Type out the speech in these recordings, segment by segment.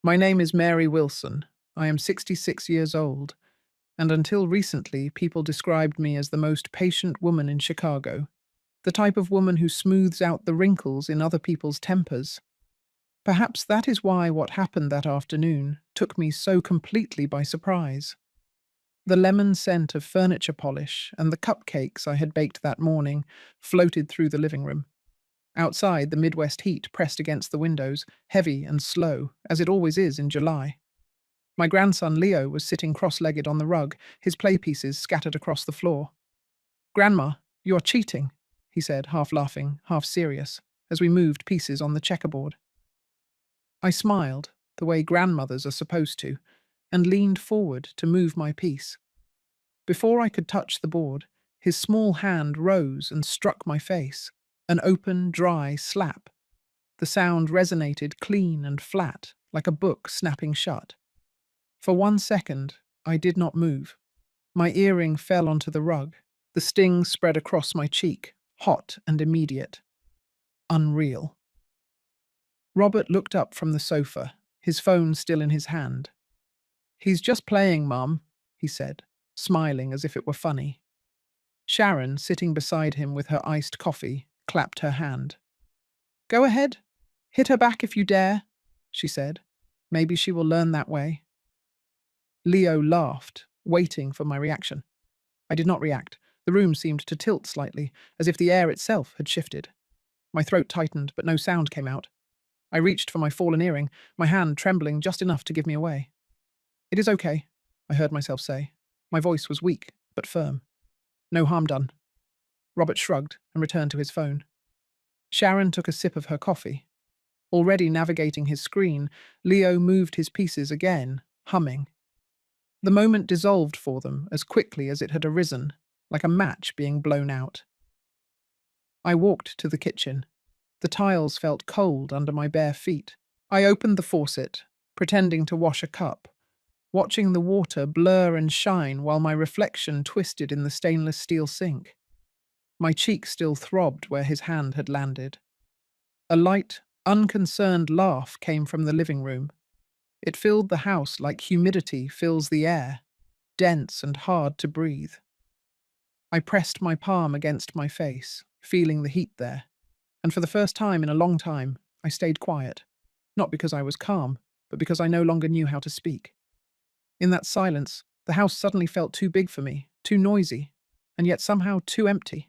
My name is Mary Wilson. I am 66 years old, and until recently, people described me as the most patient woman in Chicago, the type of woman who smooths out the wrinkles in other people's tempers. Perhaps that is why what happened that afternoon took me so completely by surprise. The lemon scent of furniture polish and the cupcakes I had baked that morning floated through the living room. Outside, the Midwest heat pressed against the windows, heavy and slow, as it always is in July. My grandson Leo was sitting cross-legged on the rug, his playpieces scattered across the floor. "Grandma, you're cheating," he said, half laughing, half serious, as we moved pieces on the checkerboard. I smiled, the way grandmothers are supposed to, and leaned forward to move my piece. Before I could touch the board, his small hand rose and struck my face, an open, dry slap. The sound resonated clean and flat, like a book snapping shut. For 1 second, I did not move. My earring fell onto the rug. The sting spread across my cheek, hot and immediate. Unreal. Robert looked up from the sofa, his phone still in his hand. "He's just playing, Mum," he said, smiling as if it were funny. Sharon, sitting beside him with her iced coffee, clapped her hand. "Go ahead. Hit her back if you dare," she said. "Maybe she will learn that way." Leo laughed, waiting for my reaction. I did not react. The room seemed to tilt slightly, as if the air itself had shifted. My throat tightened, but no sound came out. I reached for my fallen earring, my hand trembling just enough to give me away. "It is okay," I heard myself say. My voice was weak, but firm. "No harm done." Robert shrugged and returned to his phone. Sharon took a sip of her coffee. Already navigating his screen, Leo moved his pieces again, humming. The moment dissolved for them as quickly as it had arisen, like a match being blown out. I walked to the kitchen. The tiles felt cold under my bare feet. I opened the faucet, pretending to wash a cup, watching the water blur and shine while my reflection twisted in the stainless steel sink. My cheek still throbbed where his hand had landed. A light, unconcerned laugh came from the living room. It filled the house like humidity fills the air, dense and hard to breathe. I pressed my palm against my face, feeling the heat there, and for the first time in a long time, I stayed quiet, not because I was calm, but because I no longer knew how to speak. In that silence, the house suddenly felt too big for me, too noisy, and yet somehow too empty.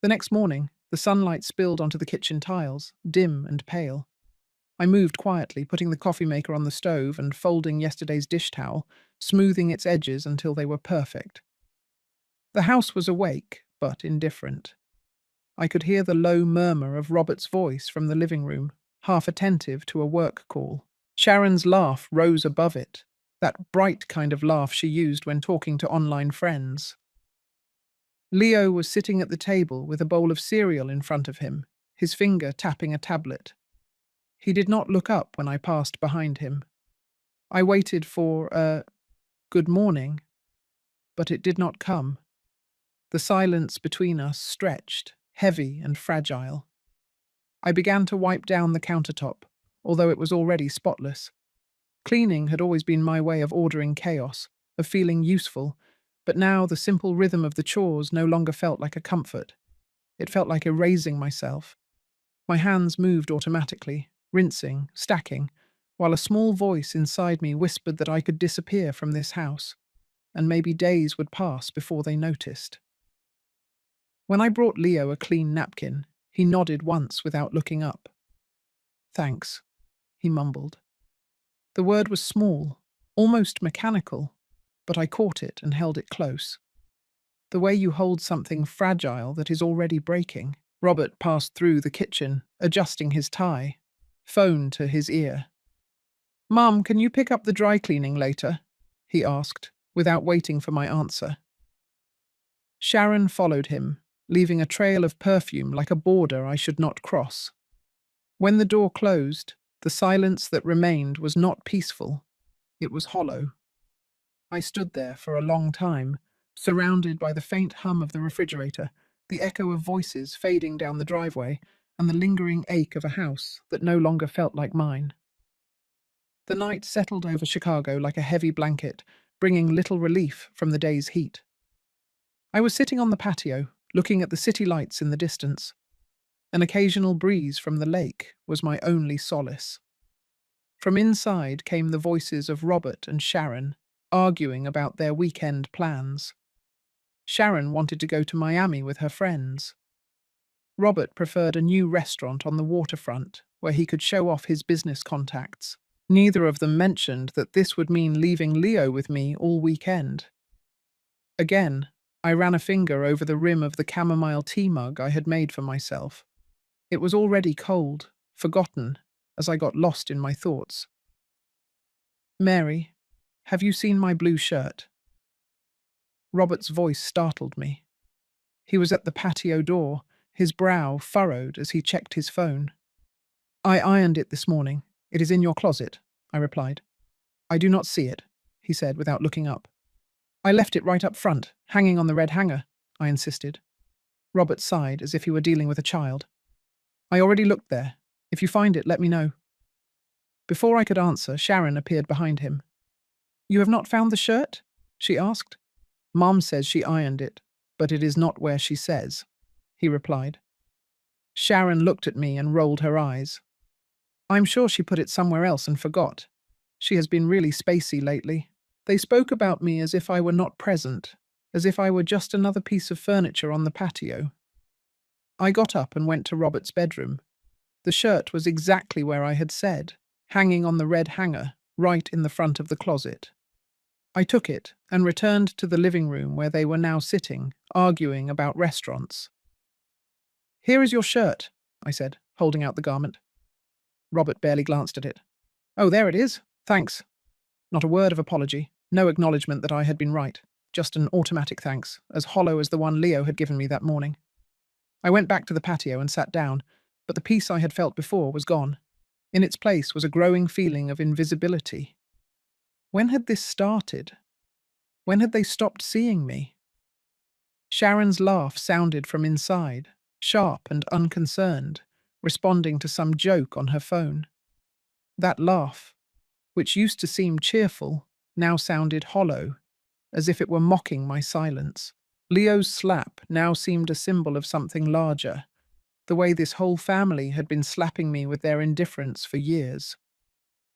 The next morning, the sunlight spilled onto the kitchen tiles, dim and pale. I moved quietly, putting the coffee maker on the stove and folding yesterday's dish towel, smoothing its edges until they were perfect. The house was awake, but indifferent. I could hear the low murmur of Robert's voice from the living room, half attentive to a work call. Sharon's laugh rose above it, that bright kind of laugh she used when talking to online friends. Leo was sitting at the table with a bowl of cereal in front of him, his finger tapping a tablet. He did not look up when I passed behind him. I waited for a good morning, but it did not come. The silence between us stretched, heavy and fragile. I began to wipe down the countertop, although it was already spotless. Cleaning had always been my way of ordering chaos, of feeling useful, but now the simple rhythm of the chores no longer felt like a comfort. It felt like erasing myself. My hands moved automatically, rinsing, stacking, while a small voice inside me whispered that I could disappear from this house, and maybe days would pass before they noticed. When I brought Leo a clean napkin, he nodded once without looking up. "Thanks," he mumbled. The word was small, almost mechanical, but I caught it and held it close. The way you hold something fragile that is already breaking. Robert passed through the kitchen, adjusting his tie, phone to his ear. "Mum, can you pick up the dry cleaning later?" he asked, without waiting for my answer. Sharon followed him, leaving a trail of perfume like a border I should not cross. When the door closed, the silence that remained was not peaceful. It was hollow. I stood there for a long time, surrounded by the faint hum of the refrigerator, the echo of voices fading down the driveway, and the lingering ache of a house that no longer felt like mine. The night settled over Chicago like a heavy blanket, bringing little relief from the day's heat. I was sitting on the patio, looking at the city lights in the distance. An occasional breeze from the lake was my only solace. From inside came the voices of Robert and Sharon, arguing about their weekend plans. Sharon wanted to go to Miami with her friends. Robert preferred a new restaurant on the waterfront where he could show off his business contacts. Neither of them mentioned that this would mean leaving Leo with me all weekend. Again, I ran a finger over the rim of the chamomile tea mug I had made for myself. It was already cold, forgotten, as I got lost in my thoughts. "Mary, have you seen my blue shirt?" Robert's voice startled me. He was at the patio door, his brow furrowed as he checked his phone. "I ironed it this morning. It is in your closet," I replied. "I do not see it," he said without looking up. "I left it right up front, hanging on the red hanger," I insisted. Robert sighed as if he were dealing with a child. "I already looked there. If you find it, let me know." Before I could answer, Sharon appeared behind him. "You have not found the shirt?" she asked. "Mom says she ironed it, but it is not where she says," he replied. Sharon looked at me and rolled her eyes. "I'm sure she put it somewhere else and forgot. She has been really spacey lately." They spoke about me as if I were not present, as if I were just another piece of furniture on the patio. I got up and went to Robert's bedroom. The shirt was exactly where I had said, hanging on the red hanger, right in the front of the closet. I took it and returned to the living room where they were now sitting, arguing about restaurants. "Here is your shirt," I said, holding out the garment. Robert barely glanced at it. "Oh, there it is. Thanks." Not a word of apology, no acknowledgement that I had been right, just an automatic thanks, as hollow as the one Leo had given me that morning. I went back to the patio and sat down, but the peace I had felt before was gone. In its place was a growing feeling of invisibility. When had this started? When had they stopped seeing me? Sharon's laugh sounded from inside, sharp and unconcerned, responding to some joke on her phone. That laugh, which used to seem cheerful, now sounded hollow, as if it were mocking my silence. Leo's slap now seemed a symbol of something larger, the way this whole family had been slapping me with their indifference for years.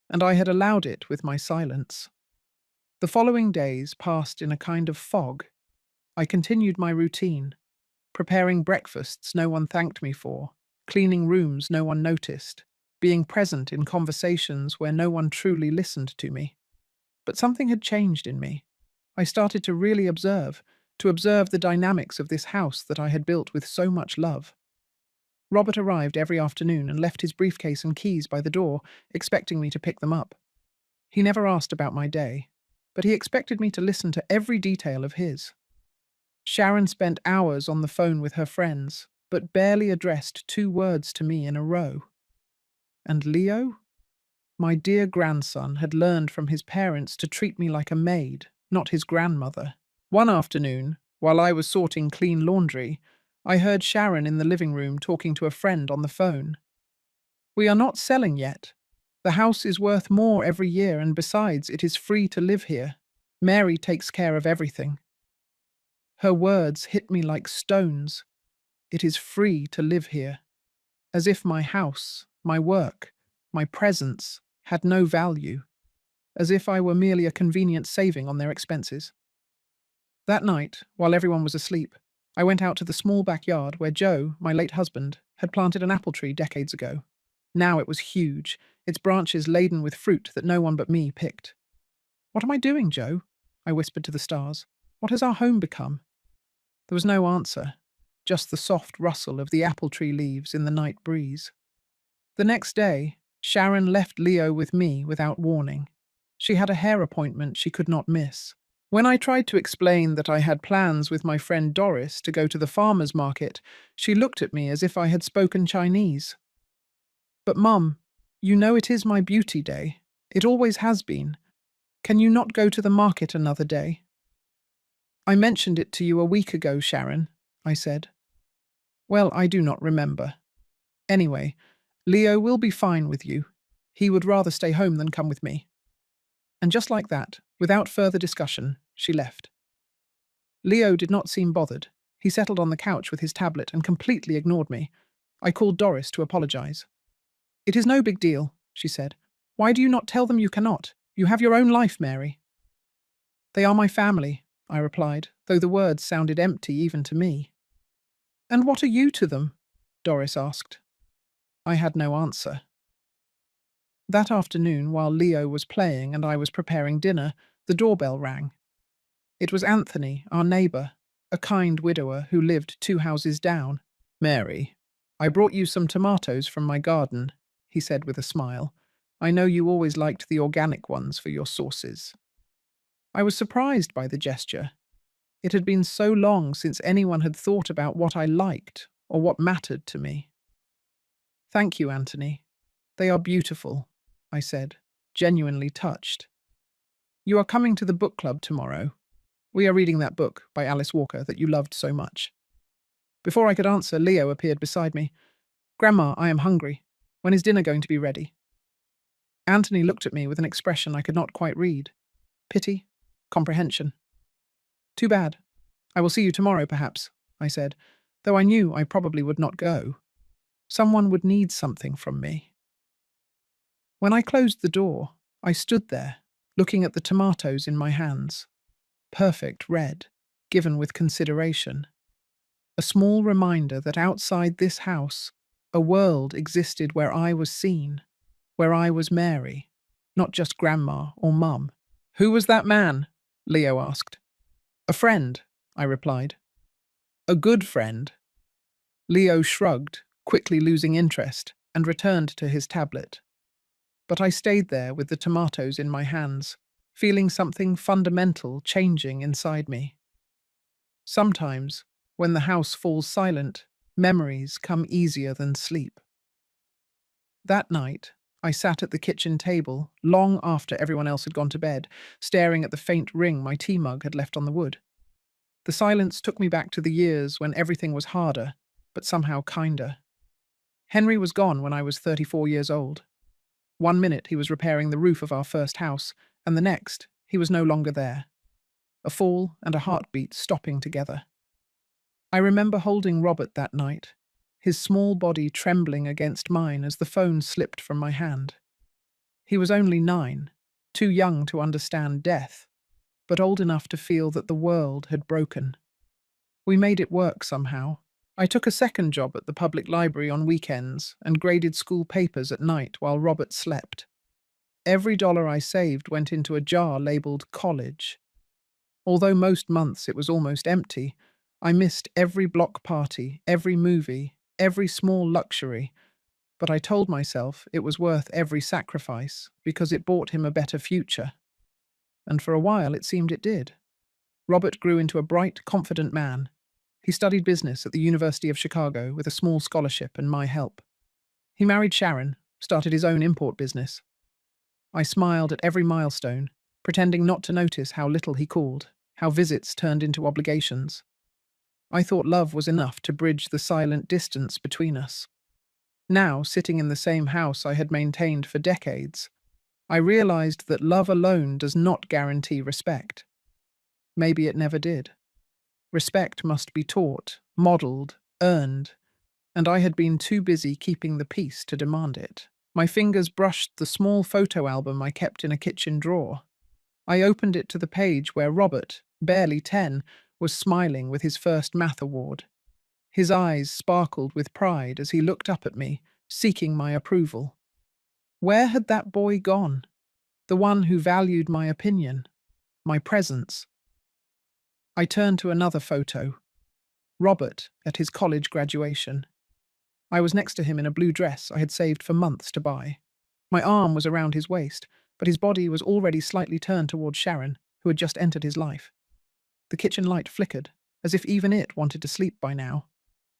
And I had allowed it with my silence. The following days passed in a kind of fog. I continued my routine, preparing breakfasts no one thanked me for, cleaning rooms no one noticed, being present in conversations where no one truly listened to me. But something had changed in me. I started to really observe, to observe the dynamics of this house that I had built with so much love. Robert arrived every afternoon and left his briefcase and keys by the door, expecting me to pick them up. He never asked about my day, but he expected me to listen to every detail of his. Sharon spent hours on the phone with her friends, but barely addressed 2 words to me in a row. And Leo? My dear grandson had learned from his parents to treat me like a maid, not his grandmother. One afternoon, while I was sorting clean laundry, I heard Sharon in the living room talking to a friend on the phone. "We are not selling yet. The house is worth more every year, and besides, it is free to live here. Mary takes care of everything." Her words hit me like stones. It is free to live here. As if my house, my work, my presence had no value. As if I were merely a convenient saving on their expenses. That night, while everyone was asleep, I went out to the small backyard where Joe, my late husband, had planted an apple tree decades ago. Now it was huge, its branches laden with fruit that no one but me picked. "What am I doing, Joe?" I whispered to the stars. "What has our home become?" There was no answer, just the soft rustle of the apple tree leaves in the night breeze. The next day, Sharon left Leo with me without warning. She had a hair appointment she could not miss. When I tried to explain that I had plans with my friend Doris to go to the farmer's market, she looked at me as if I had spoken Chinese. "But Mum, you know it is my beauty day. It always has been. Can you not go to the market another day?" "I mentioned it to you a week ago, Sharon," I said. "Well, I do not remember. Anyway, Leo will be fine with you. He would rather stay home than come with me. And just like that, without further discussion, she left. Leo did not seem bothered. He settled on the couch with his tablet and completely ignored me. I called Doris to apologize. "It is no big deal," she said. "Why do you not tell them you cannot? You have your own life, Mary." "They are my family," I replied, though the words sounded empty even to me. "And what are you to them?" Doris asked. I had no answer. That afternoon, while Leo was playing and I was preparing dinner, the doorbell rang. It was Anthony, our neighbour, a kind widower who lived 2 houses down. "Mary, I brought you some tomatoes from my garden," he said with a smile. "I know you always liked the organic ones for your sauces." I was surprised by the gesture. It had been so long since anyone had thought about what I liked or what mattered to me. "Thank you, Anthony. They are beautiful," I said, genuinely touched. "You are coming to the book club tomorrow. We are reading that book by Alice Walker that you loved so much." Before I could answer, Leo appeared beside me. "Grandma, I am hungry. When is dinner going to be ready?" Anthony looked at me with an expression I could not quite read. Pity? Comprehension? "Too bad. I will see you tomorrow, perhaps," I said, though I knew I probably would not go. Someone would need something from me. When I closed the door, I stood there, looking at the tomatoes in my hands. Perfect red, given with consideration. A small reminder that outside this house, a world existed where I was seen, where I was Mary, not just Grandma or Mum. "Who was that man?" Leo asked. "A friend," I replied. "A good friend." Leo shrugged, quickly losing interest, and returned to his tablet. But I stayed there with the tomatoes in my hands, feeling something fundamental changing inside me. Sometimes, when the house falls silent, memories come easier than sleep. That night, I sat at the kitchen table, long after everyone else had gone to bed, staring at the faint ring my tea mug had left on the wood. The silence took me back to the years when everything was harder, but somehow kinder. Henry was gone when I was 34 years old. 1 minute he was repairing the roof of our first house, and the next he was no longer there. A fall and a heartbeat stopping together. I remember holding Robert that night, his small body trembling against mine as the phone slipped from my hand. He was only 9, too young to understand death, but old enough to feel that the world had broken. We made it work somehow. I took a second job at the public library on weekends and graded school papers at night while Robert slept. Every dollar I saved went into a jar labelled college. Although most months it was almost empty, I missed every block party, every movie, every small luxury, but I told myself it was worth every sacrifice because it bought him a better future. And for a while it seemed it did. Robert grew into a bright, confident man. He studied business at the University of Chicago with a small scholarship and my help. He married Sharon, started his own import business. I smiled at every milestone, pretending not to notice how little he called, how visits turned into obligations. I thought love was enough to bridge the silent distance between us. Now, sitting in the same house I had maintained for decades, I realized that love alone does not guarantee respect. Maybe it never did. Respect must be taught, modelled, earned, and I had been too busy keeping the peace to demand it. My fingers brushed the small photo album I kept in a kitchen drawer. I opened it to the page where Robert, barely 10, was smiling with his first math award. His eyes sparkled with pride as he looked up at me, seeking my approval. Where had that boy gone? The one who valued my opinion, my presence. I turned to another photo. Robert at his college graduation. I was next to him in a blue dress I had saved for months to buy. My arm was around his waist, but his body was already slightly turned towards Sharon, who had just entered his life. The kitchen light flickered, as if even it wanted to sleep by now.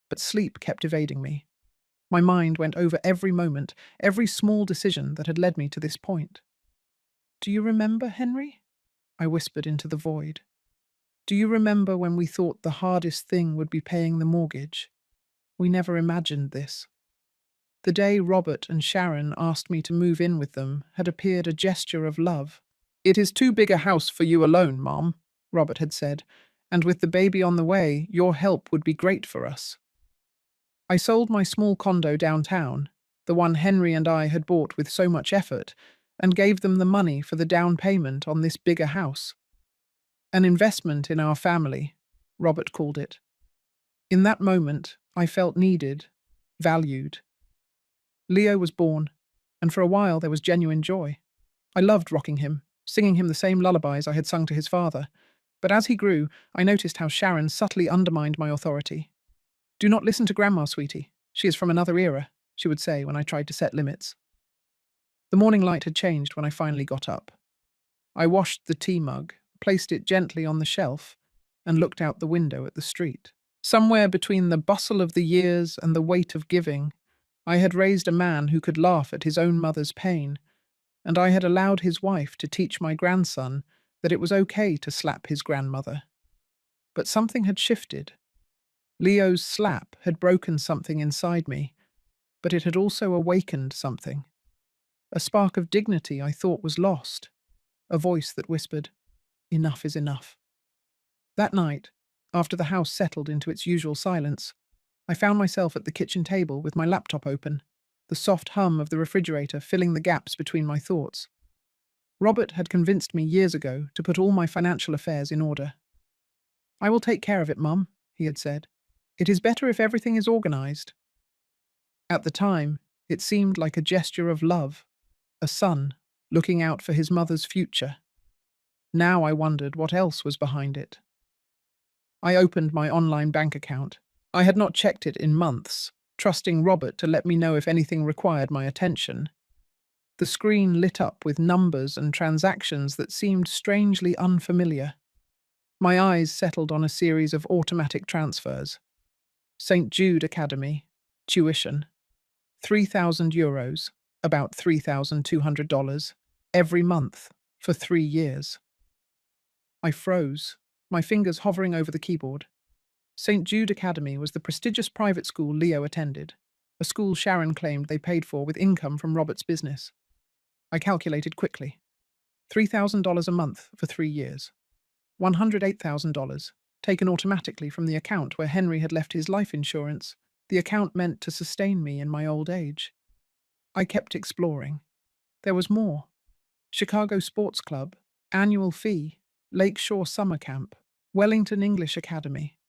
But sleep kept evading me. My mind went over every moment, every small decision that had led me to this point. "Do you remember, Henry?" I whispered into the void. "Do you remember when we thought the hardest thing would be paying the mortgage? We never imagined this." The day Robert and Sharon asked me to move in with them had appeared a gesture of love. "It is too big a house for you alone, Mom," Robert had said, "and with the baby on the way, your help would be great for us." I sold my small condo downtown, the one Henry and I had bought with so much effort, and gave them the money for the down payment on this bigger house. An investment in our family, Robert called it. In that moment, I felt needed, valued. Leo was born, and for a while there was genuine joy. I loved rocking him, singing him the same lullabies I had sung to his father. But as he grew, I noticed how Sharon subtly undermined my authority. "Do not listen to Grandma, sweetie. She is from another era," she would say when I tried to set limits. The morning light had changed when I finally got up. I washed the tea mug, placed it gently on the shelf, and looked out the window at the street. Somewhere between the bustle of the years and the weight of giving, I had raised a man who could laugh at his own mother's pain, and I had allowed his wife to teach my grandson that it was okay to slap his grandmother. But something had shifted. Leo's slap had broken something inside me, but it had also awakened something. A spark of dignity I thought was lost. A voice that whispered, "Enough is enough." That night, after the house settled into its usual silence, I found myself at the kitchen table with my laptop open, the soft hum of the refrigerator filling the gaps between my thoughts. Robert had convinced me years ago to put all my financial affairs in order. "I will take care of it, Mum," he had said. "It is better if everything is organized." At the time, it seemed like a gesture of love, a son looking out for his mother's future. Now I wondered what else was behind it. I opened my online bank account. I had not checked it in months, trusting Robert to let me know if anything required my attention. The screen lit up with numbers and transactions that seemed strangely unfamiliar. My eyes settled on a series of automatic transfers. St. Jude Academy, tuition, €3,000, about $3,200, every month, for 3 years. I froze, my fingers hovering over the keyboard. St. Jude Academy was the prestigious private school Leo attended, a school Sharon claimed they paid for with income from Robert's business. I calculated quickly. $3,000 a month for 3 years. $108,000, taken automatically from the account where Henry had left his life insurance, the account meant to sustain me in my old age. I kept exploring. There was more. Chicago Sports Club, annual fee, Lakeshore Summer Camp, Wellington English Academy.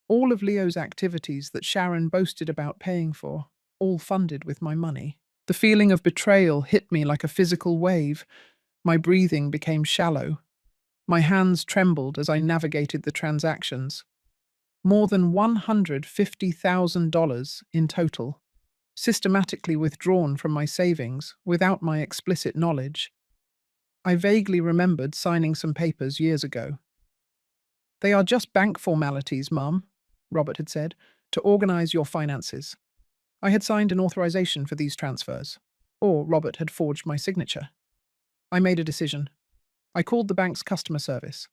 All of Leo's activities that Sharon boasted about paying for, all funded with my money. The feeling of betrayal hit me like a physical wave. My breathing became shallow. My hands trembled as I navigated the transactions. More than $150,000 in total, systematically withdrawn from my savings without my explicit knowledge. I vaguely remembered signing some papers years ago. "They are just bank formalities, Mum," Robert had said, "to organize your finances." I had signed an authorization for these transfers, or Robert had forged my signature. I made a decision. I called the bank's customer service.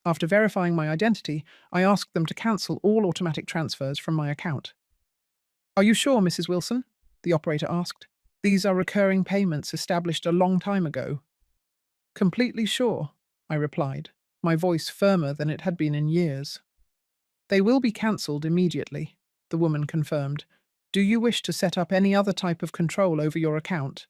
After verifying my identity, I asked them to cancel all automatic transfers from my account. "Are you sure, Mrs. Wilson?" the operator asked. "These are recurring payments established a long time ago." "Completely sure," I replied, my voice firmer than it had been in years. "They will be cancelled immediately," the woman confirmed. "Do you wish to set up any other type of control over your account?"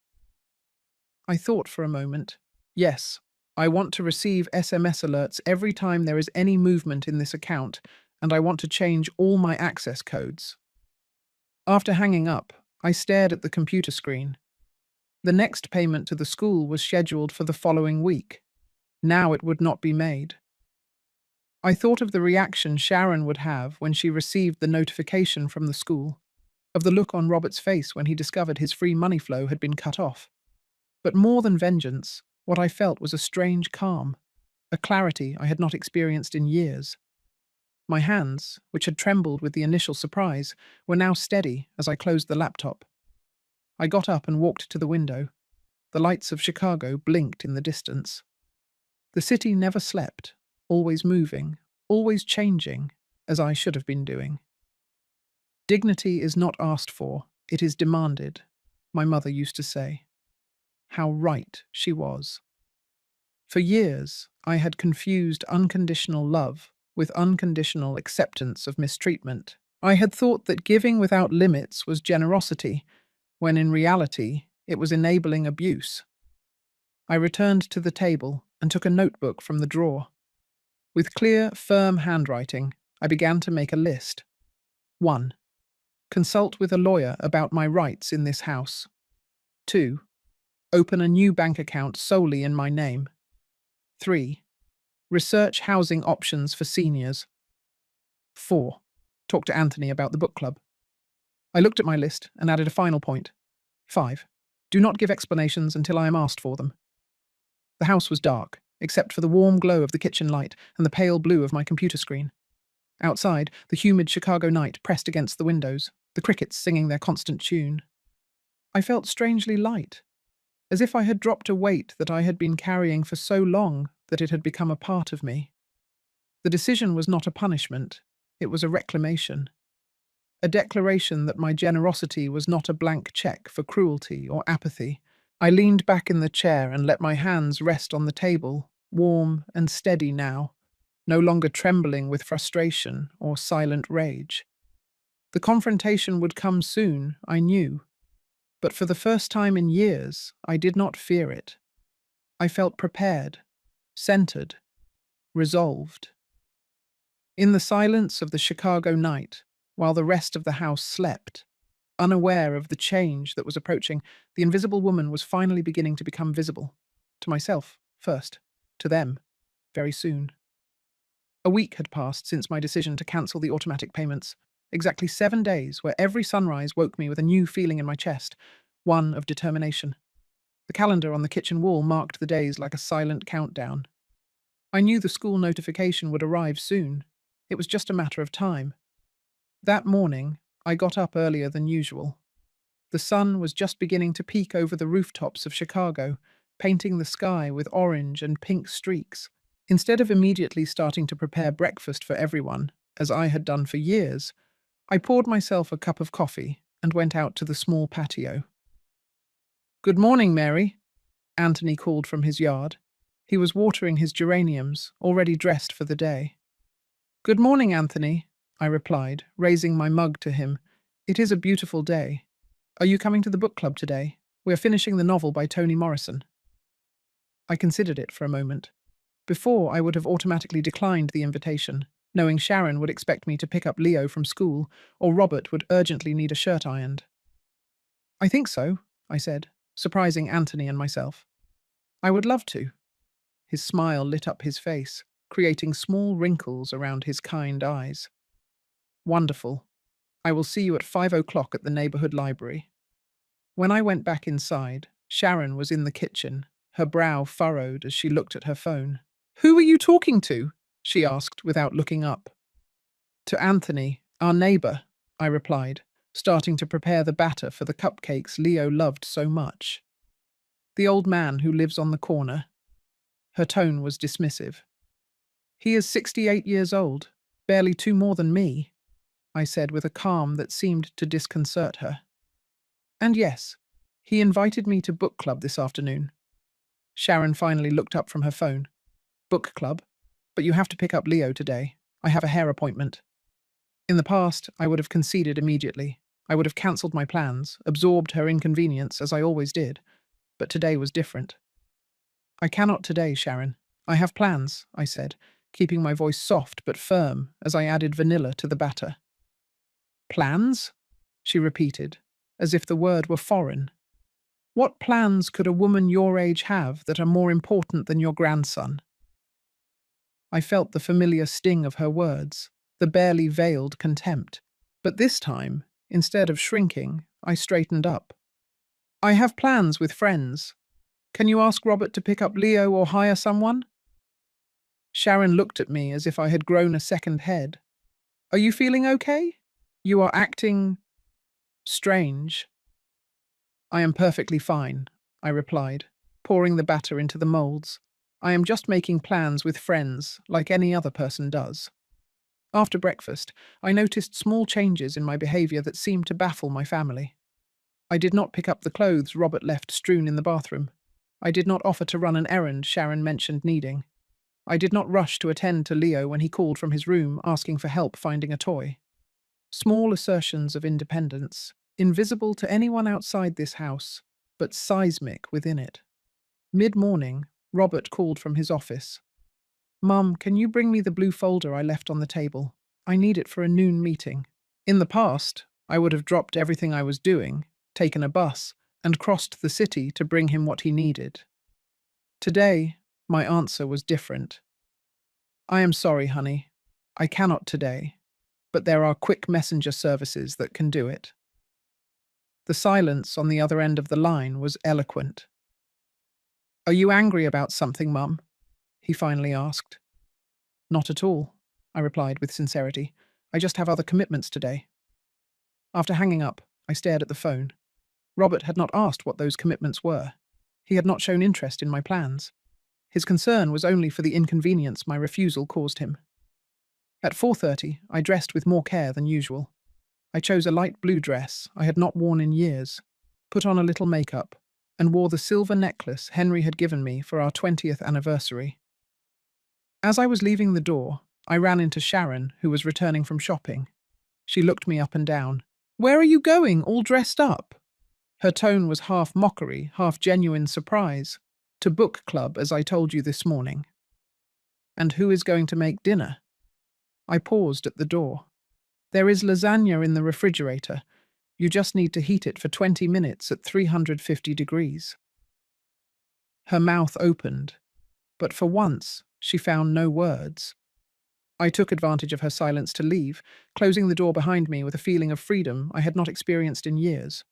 I thought for a moment. Yes, I want to receive SMS alerts every time there is any movement in this account, and I want to change all my access codes. After hanging up, I stared at the computer screen. The next payment to the school was scheduled for the following week. Now it would not be made. I thought of the reaction Sharon would have when she received the notification from the school, of the look on Robert's face when he discovered his free money flow had been cut off. But more than vengeance, what I felt was a strange calm, a clarity I had not experienced in years. My hands, which had trembled with the initial surprise, were now steady as I closed the laptop. I got up and walked to the window. The lights of Chicago blinked in the distance. The city never slept, always moving, always changing, as I should have been doing. Dignity is not asked for, It is demanded, my mother used to say. How right she was. For years, I had confused unconditional love with unconditional acceptance of mistreatment. I had thought that giving without limits was generosity, when in reality, it was enabling abuse. I returned to the table and took a notebook from the drawer. With clear, firm handwriting, I began to make a list. 1. Consult with a lawyer about my rights in this house. 2. Open a new bank account solely in my name. 3. Research housing options for seniors. 4. Talk to Anthony about the book club. I looked at my list and added a final point. 5. Do not give explanations until I am asked for them. The house was dark, except for the warm glow of the kitchen light and the pale blue of my computer screen. Outside, the humid Chicago night pressed against the windows, the crickets singing their constant tune. I felt strangely light, as if I had dropped a weight that I had been carrying for so long that it had become a part of me. The decision was not a punishment, it was a reclamation. A declaration that my generosity was not a blank check for cruelty or apathy. I leaned back in the chair and let my hands rest on the table, warm and steady now, no longer trembling with frustration or silent rage. The confrontation would come soon, I knew, but for the first time in years, I did not fear it. I felt prepared, centered, resolved. In the silence of the Chicago night, while the rest of the house slept, unaware of the change that was approaching, the invisible woman was finally beginning to become visible. To myself, first. To them, very soon. A week had passed since my decision to cancel the automatic payments. Exactly 7 days where every sunrise woke me with a new feeling in my chest, one of determination. The calendar on the kitchen wall marked the days like a silent countdown. I knew the school notification would arrive soon. It was just a matter of time. That morning, I got up earlier than usual. The sun was just beginning to peek over the rooftops of Chicago, painting the sky with orange and pink streaks. Instead of immediately starting to prepare breakfast for everyone, as I had done for years, I poured myself a cup of coffee and went out to the small patio. "Good morning, Mary," Anthony called from his yard. He was watering his geraniums, already dressed for the day. "Good morning, Anthony," I replied, raising my mug to him. "It is a beautiful day. Are you coming to the book club today? We are finishing the novel by Toni Morrison." I considered it for a moment. Before, I would have automatically declined the invitation, knowing Sharon would expect me to pick up Leo from school, or Robert would urgently need a shirt ironed. "I think so," I said, surprising Anthony and myself. "I would love to." His smile lit up his face, creating small wrinkles around his kind eyes. "Wonderful. I will see you at 5 o'clock at the neighborhood library." When I went back inside, Sharon was in the kitchen, her brow furrowed as she looked at her phone. "Who are you talking to?" she asked without looking up. "To Anthony, our neighbor," I replied, starting to prepare the batter for the cupcakes Leo loved so much. "The old man who lives on the corner." Her tone was dismissive. "He is 68 years old, barely 2 more than me," I said with a calm that seemed to disconcert her. "And yes, he invited me to book club this afternoon." Sharon finally looked up from her phone. "Book club? But you have to pick up Leo today. I have a hair appointment." In the past, I would have conceded immediately. I would have cancelled my plans, absorbed her inconvenience as I always did. But today was different. "I cannot today, Sharon. I have plans," I said, keeping my voice soft but firm as I added vanilla to the batter. "Plans?" she repeated, as if the word were foreign. "What plans could a woman your age have that are more important than your grandson?" I felt the familiar sting of her words, the barely veiled contempt. But this time, instead of shrinking, I straightened up. "I have plans with friends. Can you ask Robert to pick up Leo or hire someone?" Sharon looked at me as if I had grown a second head. "Are you feeling okay? You are acting strange." "I am perfectly fine," I replied, pouring the batter into the molds. "I am just making plans with friends, like any other person does." After breakfast, I noticed small changes in my behavior that seemed to baffle my family. I did not pick up the clothes Robert left strewn in the bathroom. I did not offer to run an errand Sharon mentioned needing. I did not rush to attend to Leo when he called from his room asking for help finding a toy. Small assertions of independence, invisible to anyone outside this house, but seismic within it. Mid-morning, Robert called from his office. "Mum, can you bring me the blue folder I left on the table? I need it for a noon meeting." In the past, I would have dropped everything I was doing, taken a bus, and crossed the city to bring him what he needed. Today, my answer was different. "I am sorry, honey. I cannot today, but there are quick messenger services that can do it." The silence on the other end of the line was eloquent. "Are you angry about something, Mum?" he finally asked. "Not at all," I replied with sincerity. "I just have other commitments today." After hanging up, I stared at the phone. Robert had not asked what those commitments were. He had not shown interest in my plans. His concern was only for the inconvenience my refusal caused him. At 4:30, I dressed with more care than usual. I chose a light blue dress I had not worn in years, put on a little makeup, and wore the silver necklace Henry had given me for our 20th anniversary. As I was leaving the door, I ran into Sharon, who was returning from shopping. She looked me up and down. "Where are you going, all dressed up?" Her tone was half mockery, half genuine surprise. "To book club, as I told you this morning." "And who is going to make dinner?" I paused at the door. "There is lasagna in the refrigerator. You just need to heat it for 20 minutes at 350 degrees. Her mouth opened, but for once she found no words. I took advantage of her silence to leave, closing the door behind me with a feeling of freedom I had not experienced in years.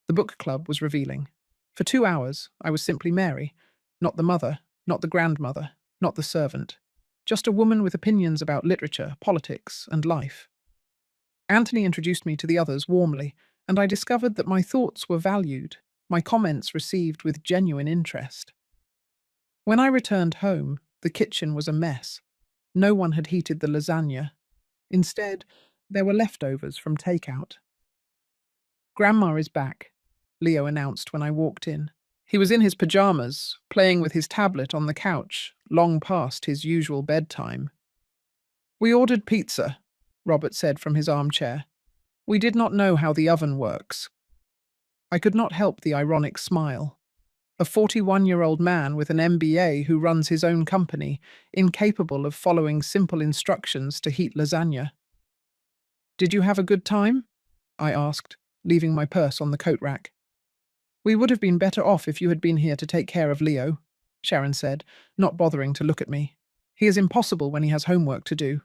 The book club was revealing. For 2 hours, I was simply Mary, not the mother, not the grandmother, not the servant, just a woman with opinions about literature, politics, and life. Anthony introduced me to the others warmly, and I discovered that my thoughts were valued, my comments received with genuine interest. When I returned home, the kitchen was a mess. No one had heated the lasagna. Instead, there were leftovers from takeout. "Grandma is back," Leo announced when I walked in. He was in his pajamas, playing with his tablet on the couch, long past his usual bedtime. "We ordered pizza," Robert said from his armchair. "We did not know how the oven works." I could not help the ironic smile. A 41-year-old man with an MBA who runs his own company, incapable of following simple instructions to heat lasagna. "Did you have a good time?" I asked, leaving my purse on the coat rack. "We would have been better off if you had been here to take care of Leo," Sharon said, not bothering to look at me. "He is impossible when he has homework to do."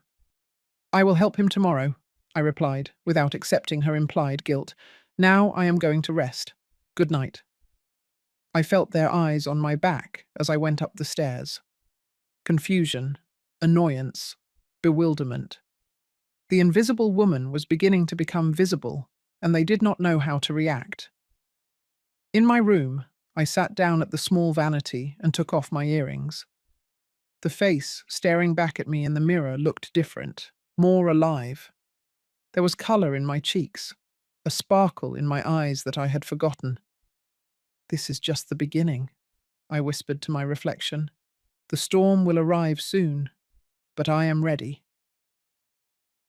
"I will help him tomorrow," I replied, without accepting her implied guilt. "Now I am going to rest. Good night." I felt their eyes on my back as I went up the stairs. Confusion, annoyance, bewilderment. The invisible woman was beginning to become visible, and they did not know how to react. In my room, I sat down at the small vanity and took off my earrings. The face staring back at me in the mirror looked different, more alive. There was colour in my cheeks, a sparkle in my eyes that I had forgotten. "This is just the beginning," I whispered to my reflection. "The storm will arrive soon, but I am ready."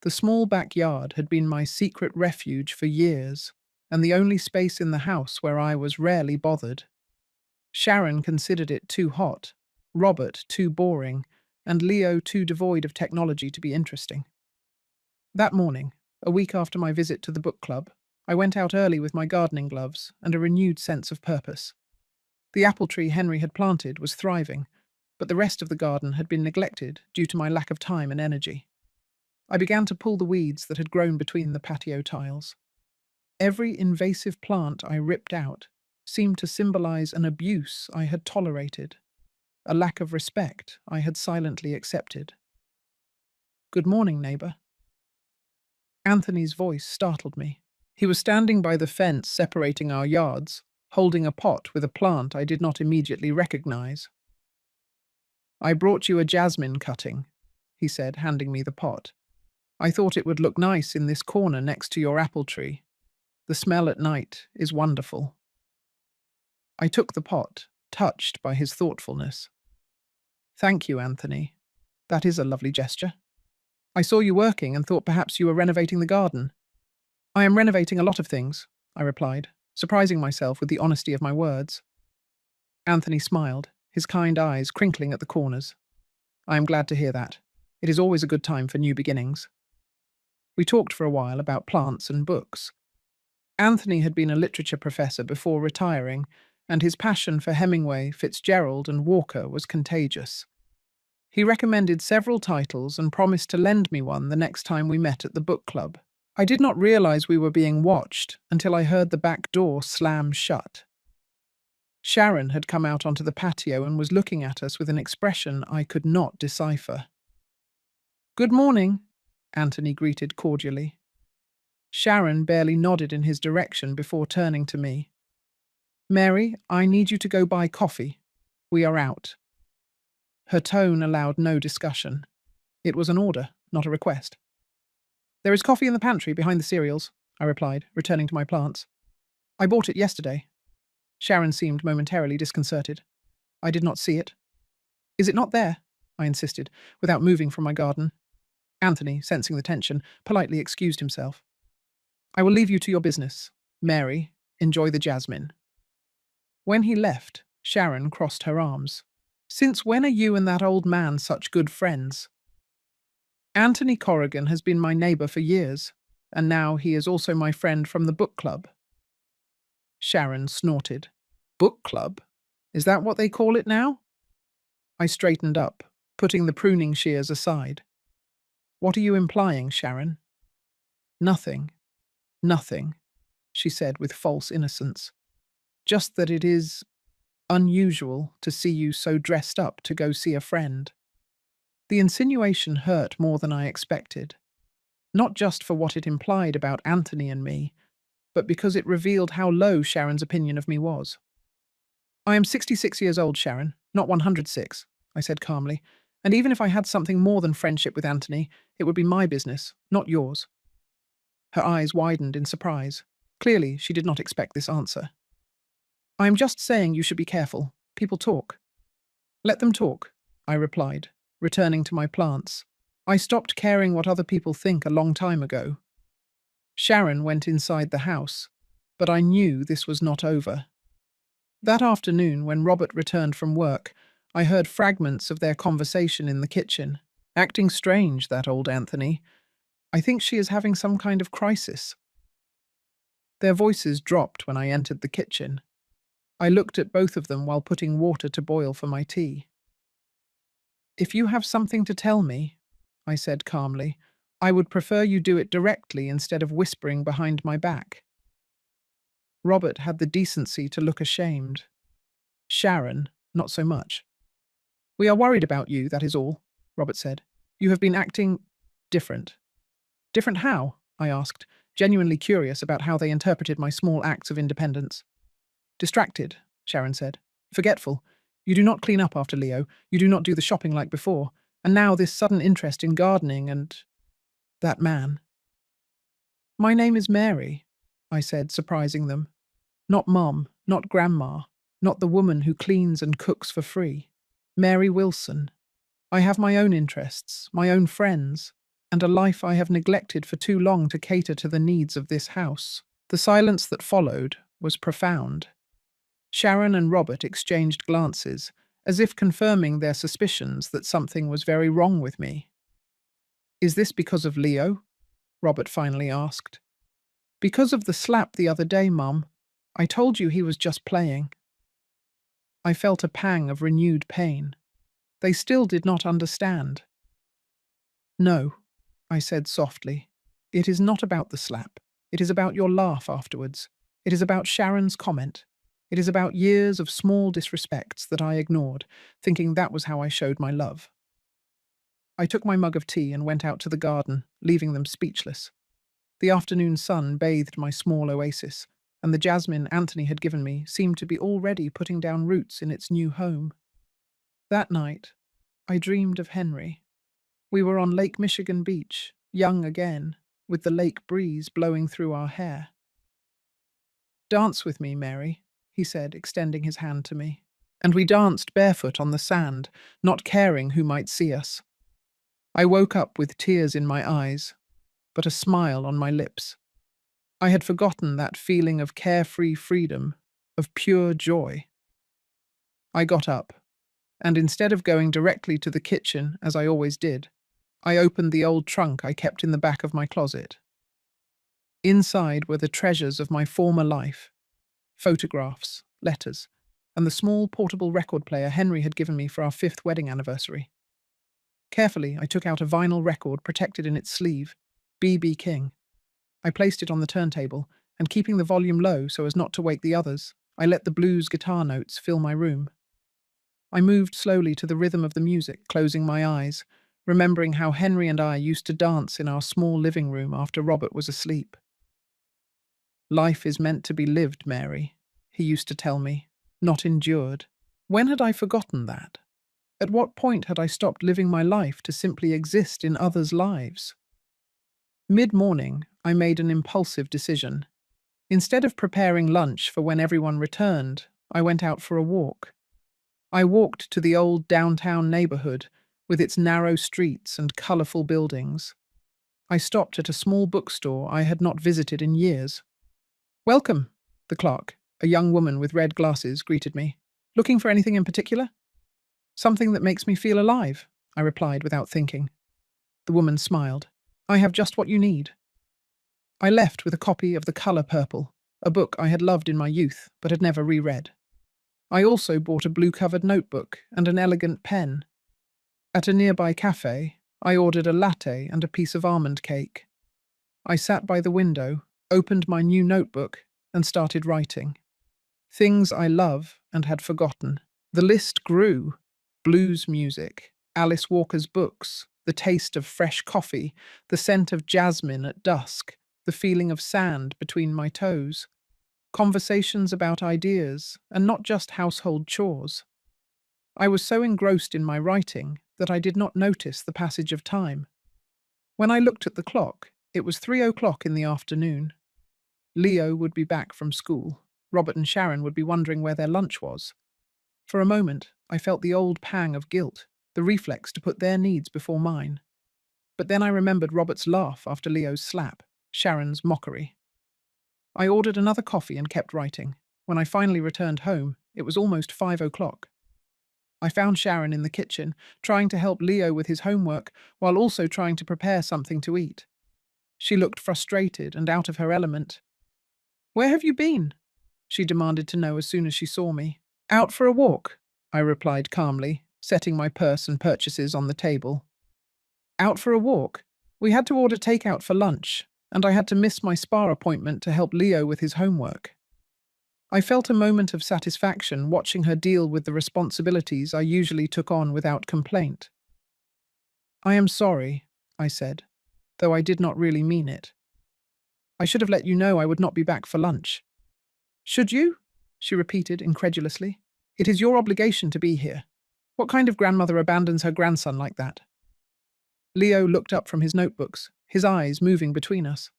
The small backyard had been my secret refuge for years, and the only space in the house where I was rarely bothered. Sharon considered it too hot, Robert too boring, and Leo too devoid of technology to be interesting. That morning, a week after my visit to the book club, I went out early with my gardening gloves and a renewed sense of purpose. The apple tree Henry had planted was thriving, but the rest of the garden had been neglected due to my lack of time and energy. I began to pull the weeds that had grown between the patio tiles. Every invasive plant I ripped out seemed to symbolize an abuse I had tolerated, a lack of respect I had silently accepted. "Good morning, neighbor." Anthony's voice startled me. He was standing by the fence separating our yards, holding a pot with a plant I did not immediately recognize. "I brought you a jasmine cutting," he said, handing me the pot. "I thought it would look nice in this corner next to your apple tree." The smell at night is wonderful. I took the pot, touched by his thoughtfulness. Thank you, Anthony. That is a lovely gesture. I saw you working and thought perhaps you were renovating the garden. I am renovating a lot of things, I replied, surprising myself with the honesty of my words. Anthony smiled, his kind eyes crinkling at the corners. I am glad to hear that. It is always a good time for new beginnings. We talked for a while about plants and books. Anthony had been a literature professor before retiring, and his passion for Hemingway, Fitzgerald, and Walker was contagious. He recommended several titles and promised to lend me one the next time we met at the book club. I did not realize we were being watched until I heard the back door slam shut. Sharon had come out onto the patio and was looking at us with an expression I could not decipher. "Good morning," Anthony greeted cordially. Sharon barely nodded in his direction before turning to me. "Mary, I need you to go buy coffee. We are out." Her tone allowed no discussion. It was an order, not a request. "There is coffee in the pantry behind the cereals," I replied, returning to my plants. "I bought it yesterday." Sharon seemed momentarily disconcerted. "I did not see it." "Is it not there?" I insisted, without moving from my garden. Anthony, sensing the tension, politely excused himself. "I will leave you to your business. Mary, enjoy the jasmine." When he left, Sharon crossed her arms. "Since when are you and that old man such good friends?" "Anthony Corrigan has been my neighbour for years, and now he is also my friend from the book club." Sharon snorted. "Book club? Is that what they call it now?" I straightened up, putting the pruning shears aside. "What are you implying, Sharon?" "Nothing. Nothing," she said with false innocence. "Just that it is unusual to see you so dressed up to go see a friend." The insinuation hurt more than I expected, not just for what it implied about Anthony and me, but because it revealed how low Sharon's opinion of me was. "I am 66 years old, Sharon, not 106, I said calmly, "and even if I had something more than friendship with Anthony, it would be my business, not yours." Her eyes widened in surprise. Clearly, she did not expect this answer. "I am just saying you should be careful. People talk." "Let them talk," I replied, returning to my plants. I stopped caring what other people think a long time ago. Sharon went inside the house, but I knew this was not over. That afternoon, when Robert returned from work, I heard fragments of their conversation in the kitchen. Acting strange, that old Anthony. I think she is having some kind of crisis. Their voices dropped when I entered the kitchen. I looked at both of them while putting water to boil for my tea. "If you have something to tell me," I said calmly, "I would prefer you do it directly instead of whispering behind my back." Robert had the decency to look ashamed. Sharon, not so much. "We are worried about you, that is all," Robert said. "You have been acting different." "Different how?" I asked, genuinely curious about how they interpreted my small acts of independence. "Distracted," Sharon said. "Forgetful. You do not clean up after Leo, you do not do the shopping like before, and now this sudden interest in gardening and that man." "My name is Mary," I said, surprising them. "Not Mom, not Grandma, not the woman who cleans and cooks for free. Mary Wilson. I have my own interests, my own friends, and a life I have neglected for too long to cater to the needs of this house." The silence that followed was profound. Sharon and Robert exchanged glances, as if confirming their suspicions that something was very wrong with me. "Is this because of Leo?" Robert finally asked. "Because of the slap the other day, Mum. I told you he was just playing." I felt a pang of renewed pain. They still did not understand. "No," I said softly. "It is not about the slap. It is about your laugh afterwards. It is about Sharon's comment. It is about years of small disrespects that I ignored, thinking that was how I showed my love." I took my mug of tea and went out to the garden, leaving them speechless. The afternoon sun bathed my small oasis, and the jasmine Anthony had given me seemed to be already putting down roots in its new home. That night, I dreamed of Henry. We were on Lake Michigan Beach, young again, with the lake breeze blowing through our hair. Dance with me, Mary, he said, extending his hand to me. And we danced barefoot on the sand, not caring who might see us. I woke up with tears in my eyes, but a smile on my lips. I had forgotten that feeling of carefree freedom, of pure joy. I got up, and instead of going directly to the kitchen, as I always did, I opened the old trunk I kept in the back of my closet. Inside were the treasures of my former life, photographs, letters, and the small portable record player Henry had given me for our 5th wedding anniversary. Carefully, I took out a vinyl record protected in its sleeve, B.B. King. I placed it on the turntable, and keeping the volume low so as not to wake the others, I let the blues guitar notes fill my room. I moved slowly to the rhythm of the music, closing my eyes, remembering how Henry and I used to dance in our small living room after Robert was asleep. Life is meant to be lived, Mary, he used to tell me, not endured. When had I forgotten that? At what point had I stopped living my life to simply exist in others' lives? Mid-morning, I made an impulsive decision. Instead of preparing lunch for when everyone returned, I went out for a walk. I walked to the old downtown neighborhood, with its narrow streets and colorful buildings. I stopped at a small bookstore I had not visited in years. "Welcome," the clerk, a young woman with red glasses, greeted me. "Looking for anything in particular?" "Something that makes me feel alive," I replied without thinking. The woman smiled. "I have just what you need." I left with a copy of The Color Purple, a book I had loved in my youth but had never reread. I also bought a blue-covered notebook and an elegant pen. At a nearby cafe, I ordered a latte and a piece of almond cake. I sat by the window, opened my new notebook, and started writing. Things I love and had forgotten. The list grew. Blues music, Alice Walker's books, the taste of fresh coffee, the scent of jasmine at dusk, the feeling of sand between my toes. Conversations about ideas, and not just household chores. I was so engrossed in my writing that I did not notice the passage of time. When I looked at the clock, it was 3 o'clock in the afternoon. Leo would be back from school. Robert and Sharon would be wondering where their lunch was. For a moment, I felt the old pang of guilt, the reflex to put their needs before mine. But then I remembered Robert's laugh after Leo's slap, Sharon's mockery. I ordered another coffee and kept writing. When I finally returned home, it was almost 5 o'clock. I found Sharon in the kitchen, trying to help Leo with his homework, while also trying to prepare something to eat. She looked frustrated and out of her element. "Where have you been?" she demanded to know as soon as she saw me. "Out for a walk," I replied calmly, setting my purse and purchases on the table. "Out for a walk? We had to order takeout for lunch, and I had to miss my spa appointment to help Leo with his homework." I felt a moment of satisfaction watching her deal with the responsibilities I usually took on without complaint. "I am sorry," I said, though I did not really mean it. "I should have let you know I would not be back for lunch." "Should you?" she repeated incredulously. "It is your obligation to be here. What kind of grandmother abandons her grandson like that?" Leo looked up from his notebooks, his eyes moving between us.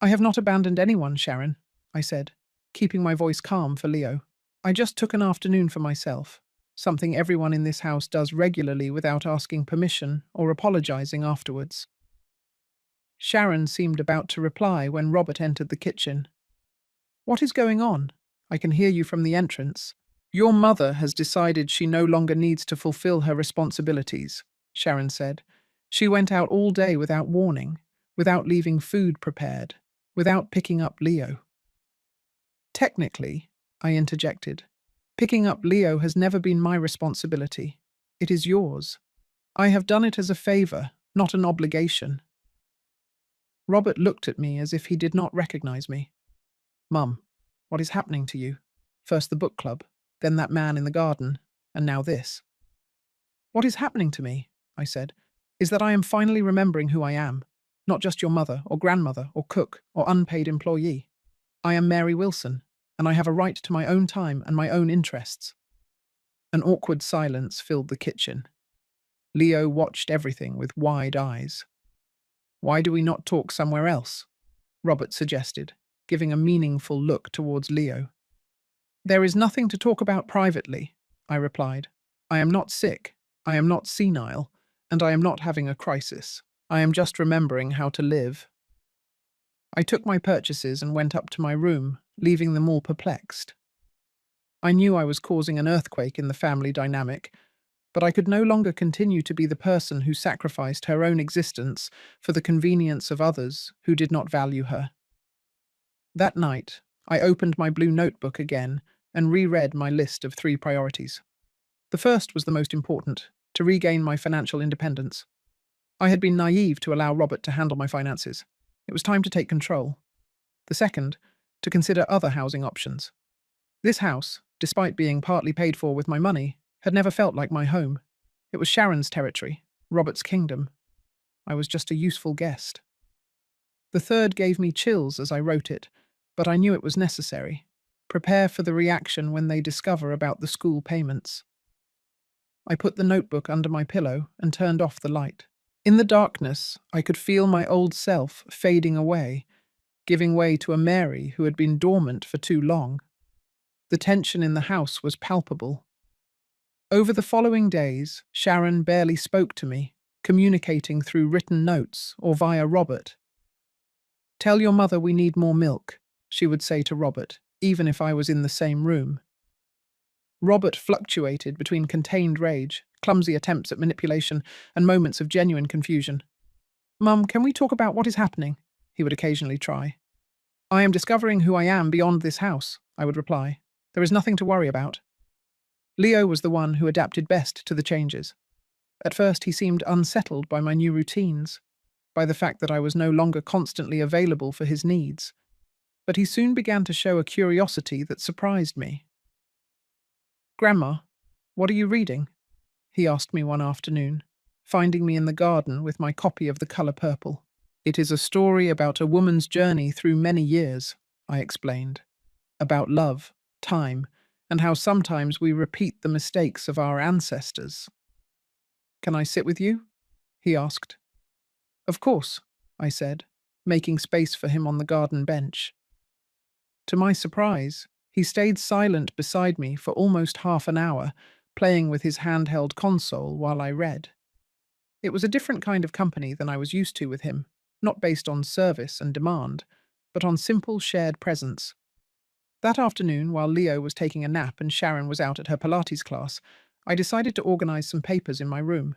"I have not abandoned anyone, Sharon," I said, keeping my voice calm for Leo. "I just took an afternoon for myself, something everyone in this house does regularly without asking permission or apologizing afterwards." Sharon seemed about to reply when Robert entered the kitchen. "What is going on? I can hear you from the entrance." "Your mother has decided she no longer needs to fulfill her responsibilities," Sharon said. "She went out all day without warning, without leaving food prepared, without picking up Leo." "Technically," I interjected, "picking up Leo has never been my responsibility. It is yours. I have done it as a favor, not an obligation." Robert looked at me as if he did not recognize me. "Mum, what is happening to you? First the book club, then that man in the garden, and now this." "What is happening to me," I said, "is that I am finally remembering who I am, not just your mother or grandmother or cook or unpaid employee. I am Mary Wilson, and I have a right to my own time and my own interests." An awkward silence filled the kitchen. Leo watched everything with wide eyes. "Why do we not talk somewhere else?" Robert suggested. giving a meaningful look towards Leo. "There is nothing to talk about privately," I replied. "I am not sick, I am not senile, and I am not having a crisis. I am just remembering how to live." I took my purchases and went up to my room, leaving them all perplexed. I knew I was causing an earthquake in the family dynamic, but I could no longer continue to be the person who sacrificed her own existence for the convenience of others who did not value her. That night, I opened my blue notebook again and reread my list of 3 priorities. The first was the most important: to regain my financial independence. I had been naive to allow Robert to handle my finances. It was time to take control. The second, to consider other housing options. This house, despite being partly paid for with my money, had never felt like my home. It was Sharon's territory, Robert's kingdom. I was just a useful guest. The third gave me chills as I wrote it, but I knew it was necessary. Prepare for the reaction when they discover about the school payments. I put the notebook under my pillow and turned off the light. In the darkness, I could feel my old self fading away, giving way to a Mary who had been dormant for too long. The tension in the house was palpable. Over the following days, Sharon barely spoke to me, communicating through written notes or via Robert. "Tell your mother we need more milk," she would say to Robert, even if I was in the same room. Robert fluctuated between contained rage, clumsy attempts at manipulation, and moments of genuine confusion. "Mum, can we talk about what is happening?" he would occasionally try. "I am discovering who I am beyond this house," I would reply. "There is nothing to worry about." Leo was the one who adapted best to the changes. At first, he seemed unsettled by my new routines, by the fact that I was no longer constantly available for his needs. But he soon began to show a curiosity that surprised me. "Grandma, what are you reading?" he asked me one afternoon, finding me in the garden with my copy of The Colour Purple. "It is a story about a woman's journey through many years," I explained, "about love, time, and how sometimes we repeat the mistakes of our ancestors." "Can I sit with you?" he asked. "Of course," I said, making space for him on the garden bench. To my surprise, he stayed silent beside me for almost half an hour, playing with his handheld console while I read. It was a different kind of company than I was used to with him, not based on service and demand, but on simple shared presence. That afternoon, while Leo was taking a nap and Sharon was out at her Pilates class, I decided to organize some papers in my room.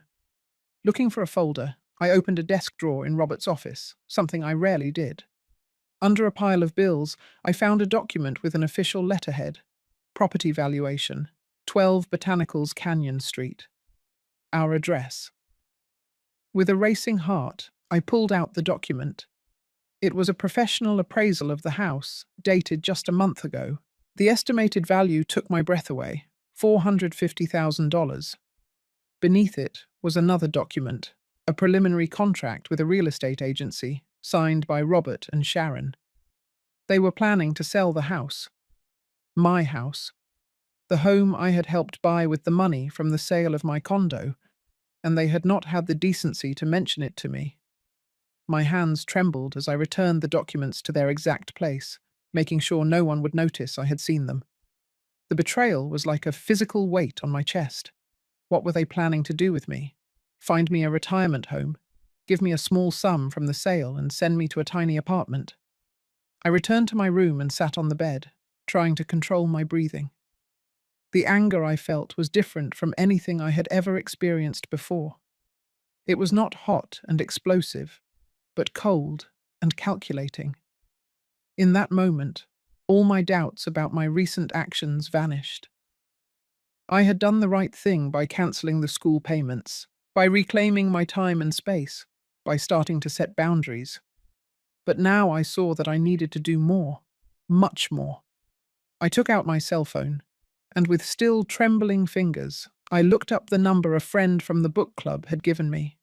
Looking for a folder, I opened a desk drawer in Robert's office, something I rarely did. Under a pile of bills, I found a document with an official letterhead: property valuation, 12 Botanicals Canyon Street. Our address. With a racing heart, I pulled out the document. It was a professional appraisal of the house, dated just a month ago. The estimated value took my breath away: $450,000. Beneath it was another document, a preliminary contract with a real estate agency, signed by Robert and Sharon. They were planning to sell the house. My house. The home I had helped buy with the money from the sale of my condo, and they had not had the decency to mention it to me. My hands trembled as I returned the documents to their exact place, making sure no one would notice I had seen them. The betrayal was like a physical weight on my chest. What were they planning to do with me? Find me a retirement home? Give me a small sum from the sale and send me to a tiny apartment? I returned to my room and sat on the bed, trying to control my breathing. The anger I felt was different from anything I had ever experienced before. It was not hot and explosive, but cold and calculating. In that moment, all my doubts about my recent actions vanished. I had done the right thing by cancelling the school payments, by reclaiming my time and space, by starting to set boundaries. But now I saw that I needed to do more, much more. I took out my cell phone, and with still trembling fingers, I looked up the number a friend from the book club had given me.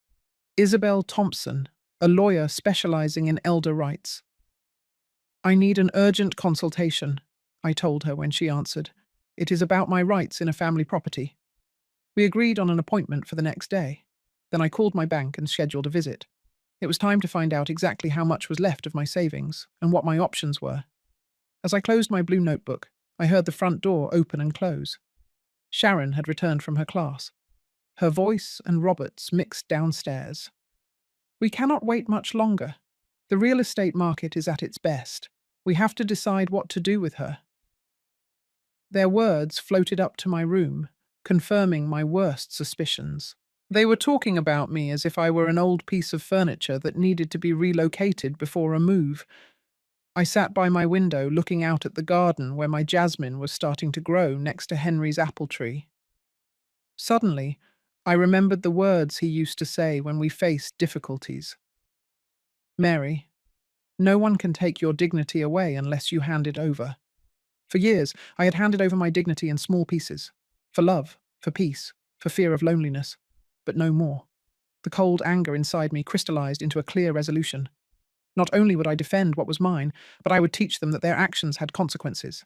Isabel Thompson, a lawyer specializing in elder rights. "I need an urgent consultation," I told her when she answered. "It is about my rights in a family property." We agreed on an appointment for the next day. Then I called my bank and scheduled a visit. It was time to find out exactly how much was left of my savings and what my options were. As I closed my blue notebook, I heard the front door open and close. Sharon had returned from her class. Her voice and Robert's mixed downstairs. We cannot wait much longer. The real estate market is at its best. We have to decide what to do with her. Their words floated up to my room, confirming my worst suspicions. They were talking about me as if I were an old piece of furniture that needed to be relocated before a move. I sat by my window looking out at the garden where my jasmine was starting to grow next to Henry's apple tree. Suddenly, I remembered the words he used to say when we faced difficulties. Mary, no one can take your dignity away unless you hand it over. For years, I had handed over my dignity in small pieces. For love, for peace, for fear of loneliness. But no more. The cold anger inside me crystallized into a clear resolution. Not only would I defend what was mine, but I would teach them that their actions had consequences.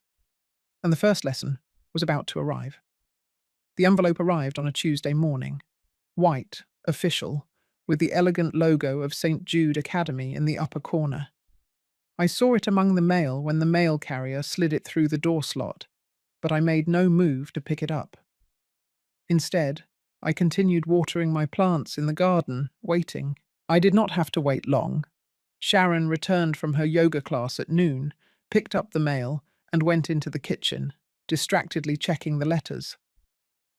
And the first lesson was about to arrive. The envelope arrived on a Tuesday morning. White, official, with the elegant logo of St. Jude Academy in the upper corner. I saw it among the mail when the mail carrier slid it through the door slot, but I made no move to pick it up. Instead, I continued watering my plants in the garden, waiting. I did not have to wait long. Sharon returned from her yoga class at noon, picked up the mail, and went into the kitchen, distractedly checking the letters.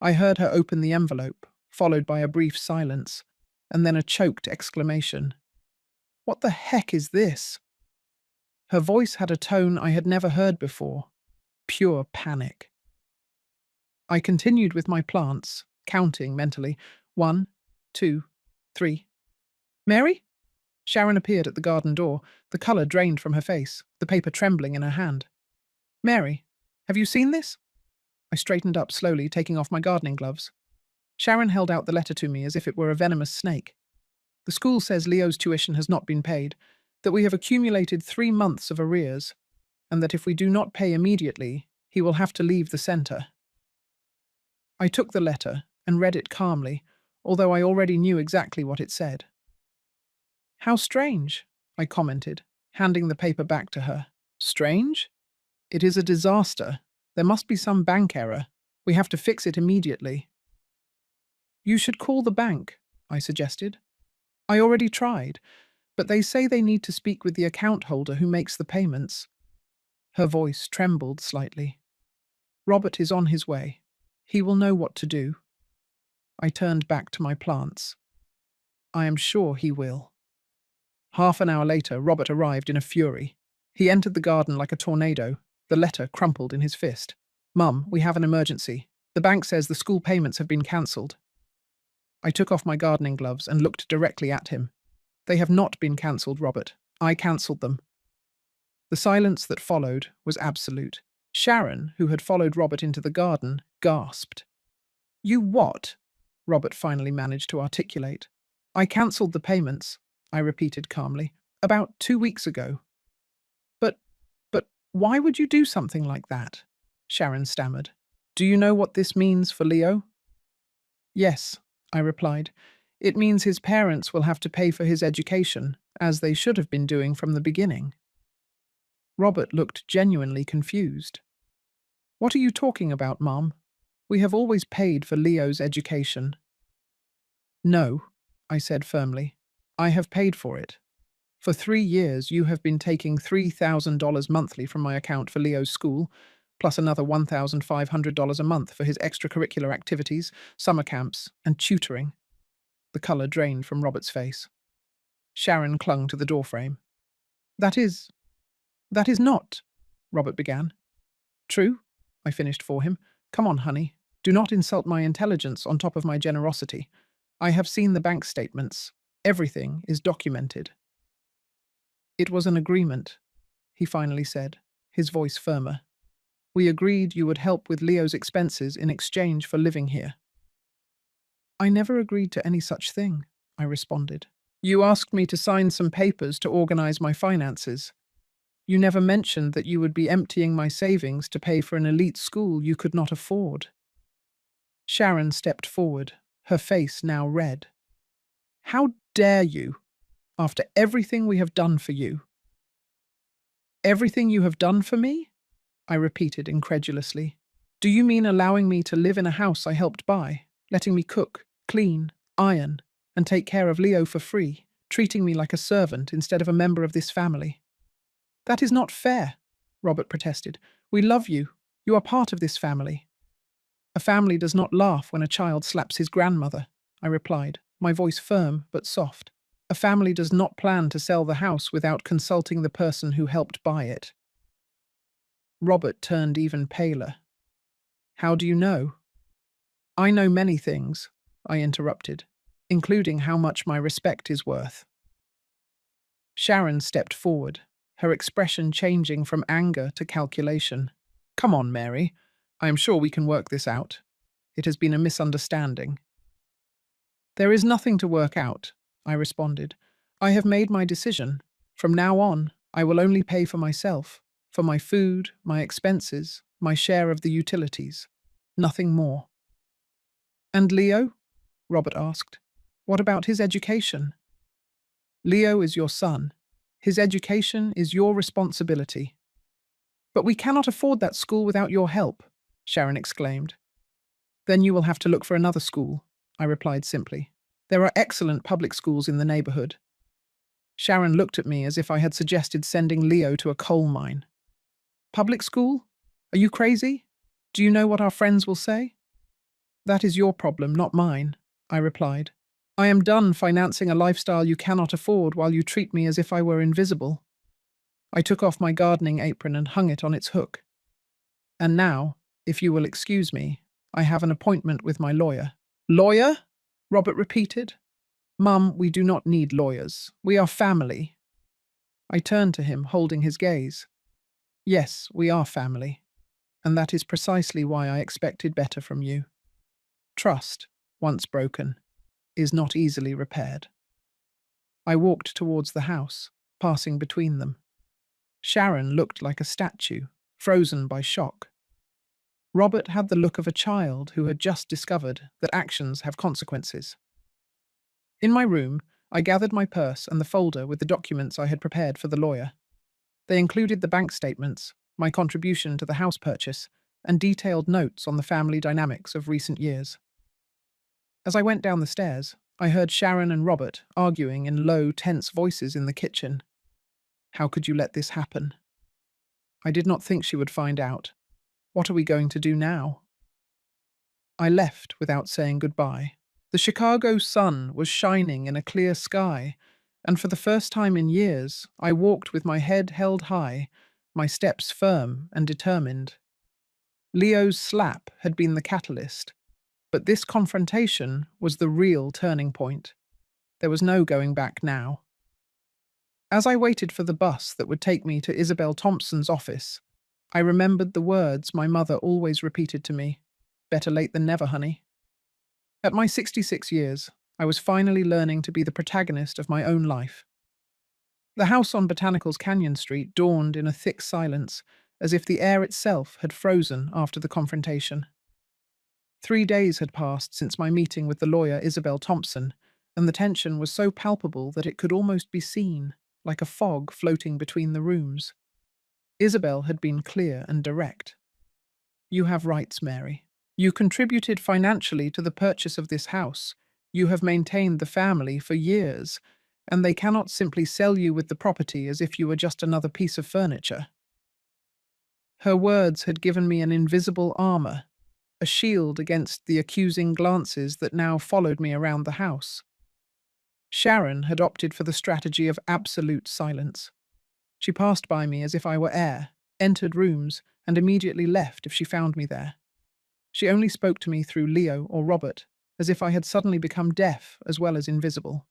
I heard her open the envelope, followed by a brief silence, and then a choked exclamation. "What the heck is this?" Her voice had a tone I had never heard before. Pure panic. I continued with my plants, counting mentally. 1, 2, 3. "Mary?" Sharon appeared at the garden door, the colour drained from her face, the paper trembling in her hand. "Mary, have you seen this?" I straightened up slowly, taking off my gardening gloves. Sharon held out the letter to me as if it were a venomous snake. "The school says Leo's tuition has not been paid, that we have accumulated 3 months of arrears, and that if we do not pay immediately, he will have to leave the centre." I took the letter and read it calmly, although I already knew exactly what it said. "How strange," I commented, handing the paper back to her. "Strange? It is a disaster. There must be some bank error. We have to fix it immediately." "You should call the bank," I suggested. "I already tried, but they say they need to speak with the account holder who makes the payments." Her voice trembled slightly. "Robert is on his way. He will know what to do." I turned back to my plants. "I am sure he will." Half an hour later, Robert arrived in a fury. He entered the garden like a tornado, the letter crumpled in his fist. "Mum, we have an emergency. The bank says the school payments have been cancelled." I took off my gardening gloves and looked directly at him. "They have not been cancelled, Robert. I cancelled them." The silence that followed was absolute. Sharon, who had followed Robert into the garden, gasped. "You what?" Robert finally managed to articulate. "I cancelled the payments," I repeated calmly, "about 2 weeks ago." But why would you do something like that?" Sharon stammered. "Do you know what this means for Leo?" "Yes," I replied. "It means his parents will have to pay for his education, as they should have been doing from the beginning." Robert looked genuinely confused. "What are you talking about, Mom? We have always paid for Leo's education." "No," I said firmly. "I have paid for it. For 3 years, you have been taking $3,000 monthly from my account for Leo's school, plus another $1,500 a month for his extracurricular activities, summer camps, and tutoring." The colour drained from Robert's face. Sharon clung to the doorframe. That is not," Robert began. "True," I finished for him. "Come on, honey. Do not insult my intelligence on top of my generosity. I have seen the bank statements. Everything is documented." "It was an agreement," he finally said, his voice firmer. "We agreed you would help with Leo's expenses in exchange for living here." "I never agreed to any such thing," I responded. "You asked me to sign some papers to organize my finances. You never mentioned that you would be emptying my savings to pay for an elite school you could not afford." Sharon stepped forward, her face now red. "How dare you? After everything we have done for you." "Everything you have done for me?" I repeated incredulously. Do you mean allowing me to live in a house I helped buy, letting me cook, clean, iron, and take care of Leo for free, treating me like a servant instead of a member of this family? That is not fair, Robert protested. We love you. You are part of this family. A family does not laugh when a child slaps his grandmother, I replied, my voice firm but soft. A family does not plan to sell the house without consulting the person who helped buy it. Robert turned even paler. How do you know? I know many things, I interrupted, including how much my respect is worth. Sharon stepped forward, her expression changing from anger to calculation. Come on, Mary. I am sure we can work this out. It has been a misunderstanding. There is nothing to work out, I responded. I have made my decision. From now on, I will only pay for myself, for my food, my expenses, my share of the utilities. Nothing more. And Leo? Robert asked. What about his education? Leo is your son. His education is your responsibility. But we cannot afford that school without your help, Sharon exclaimed. Then you will have to look for another school, I replied simply. There are excellent public schools in the neighborhood. Sharon looked at me as if I had suggested sending Leo to a coal mine. Public school? Are you crazy? Do you know what our friends will say? That is your problem, not mine, I replied. I am done financing a lifestyle you cannot afford while you treat me as if I were invisible. I took off my gardening apron and hung it on its hook. And now, if you will excuse me, I have an appointment with my lawyer. Lawyer? Robert repeated. Mum, we do not need lawyers. We are family. I turned to him, holding his gaze. Yes, we are family. And that is precisely why I expected better from you. Trust, once broken, is not easily repaired. I walked towards the house, passing between them. Sharon looked like a statue, frozen by shock. Robert had the look of a child who had just discovered that actions have consequences. In my room, I gathered my purse and the folder with the documents I had prepared for the lawyer. They included the bank statements, my contribution to the house purchase, and detailed notes on the family dynamics of recent years. As I went down the stairs, I heard Sharon and Robert arguing in low, tense voices in the kitchen. How could you let this happen? I did not think she would find out. What are we going to do now? I left without saying goodbye. The Chicago sun was shining in a clear sky, and for the first time in years, I walked with my head held high, my steps firm and determined. Leo's slap had been the catalyst, but this confrontation was the real turning point. There was no going back now. As I waited for the bus that would take me to Isabel Thompson's office, I remembered the words my mother always repeated to me, better late than never, honey. At my 66 years, I was finally learning to be the protagonist of my own life. The house on Botanicals Canyon Street dawned in a thick silence, as if the air itself had frozen after the confrontation. 3 days had passed since my meeting with the lawyer Isabel Thompson, and the tension was so palpable that it could almost be seen, like a fog floating between the rooms. Isabel had been clear and direct. You have rights, Mary. You contributed financially to the purchase of this house. You have maintained the family for years, and they cannot simply sell you with the property as if you were just another piece of furniture. Her words had given me an invisible armor, a shield against the accusing glances that now followed me around the house. Sharon had opted for the strategy of absolute silence. She passed by me as if I were air, entered rooms, and immediately left if she found me there. She only spoke to me through Leo or Robert, as if I had suddenly become deaf as well as invisible.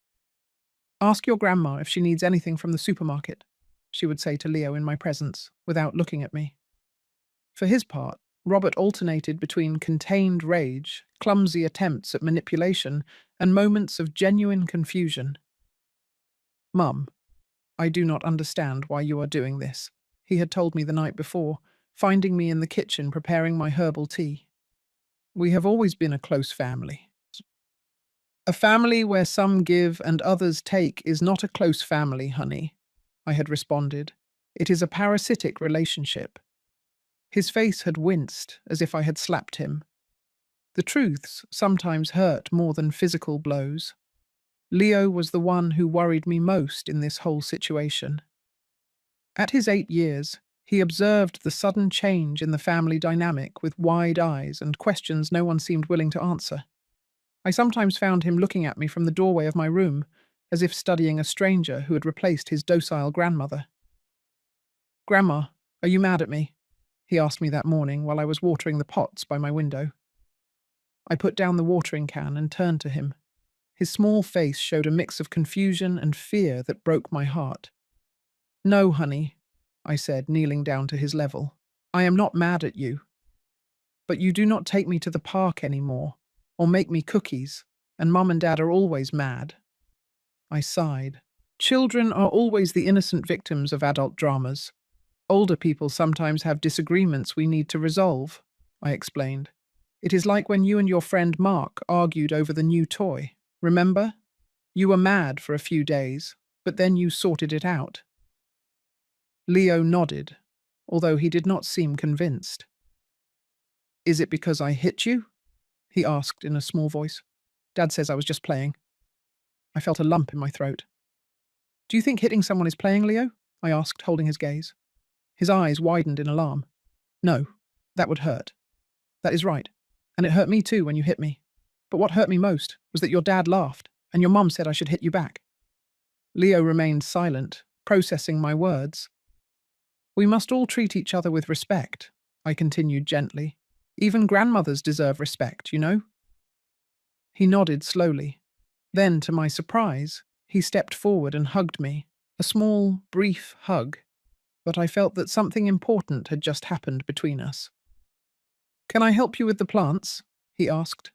Ask your grandma if she needs anything from the supermarket, she would say to Leo in my presence, without looking at me. For his part, Robert alternated between contained rage, clumsy attempts at manipulation, and moments of genuine confusion. Mum, I do not understand why you are doing this, he had told me the night before, finding me in the kitchen preparing my herbal tea. We have always been a close family. A family where some give and others take is not a close family, honey, I had responded. It is a parasitic relationship. His face had winced, as if I had slapped him. The truths sometimes hurt more than physical blows. Leo was the one who worried me most in this whole situation. At his 8 years, he observed the sudden change in the family dynamic with wide eyes and questions no one seemed willing to answer. I sometimes found him looking at me from the doorway of my room, as if studying a stranger who had replaced his docile grandmother. "Grandma, are you mad at me?" he asked me that morning while I was watering the pots by my window. I put down the watering can and turned to him. His small face showed a mix of confusion and fear that broke my heart. "No, honey," I said, kneeling down to his level. "I am not mad at you. But you do not take me to the park anymore, or make me cookies, and Mum and Dad are always mad." I sighed. Children are always the innocent victims of adult dramas. Older people sometimes have disagreements we need to resolve, I explained. It is like when you and your friend Mark argued over the new toy. Remember? You were mad for a few days, but then you sorted it out. Leo nodded, although he did not seem convinced. "Is it because I hit you?" he asked in a small voice. "Dad says I was just playing." I felt a lump in my throat. "Do you think hitting someone is playing, Leo?" I asked, holding his gaze. His eyes widened in alarm. "No, that would hurt. That is right. And it hurt me too when you hit me. But what hurt me most was that your dad laughed, and your mum said I should hit you back." Leo remained silent, processing my words. "We must all treat each other with respect," I continued gently. "Even grandmothers deserve respect, you know?" He nodded slowly. Then, to my surprise, he stepped forward and hugged me. A small, brief hug. But I felt that something important had just happened between us. "Can I help you with the plants?" he asked.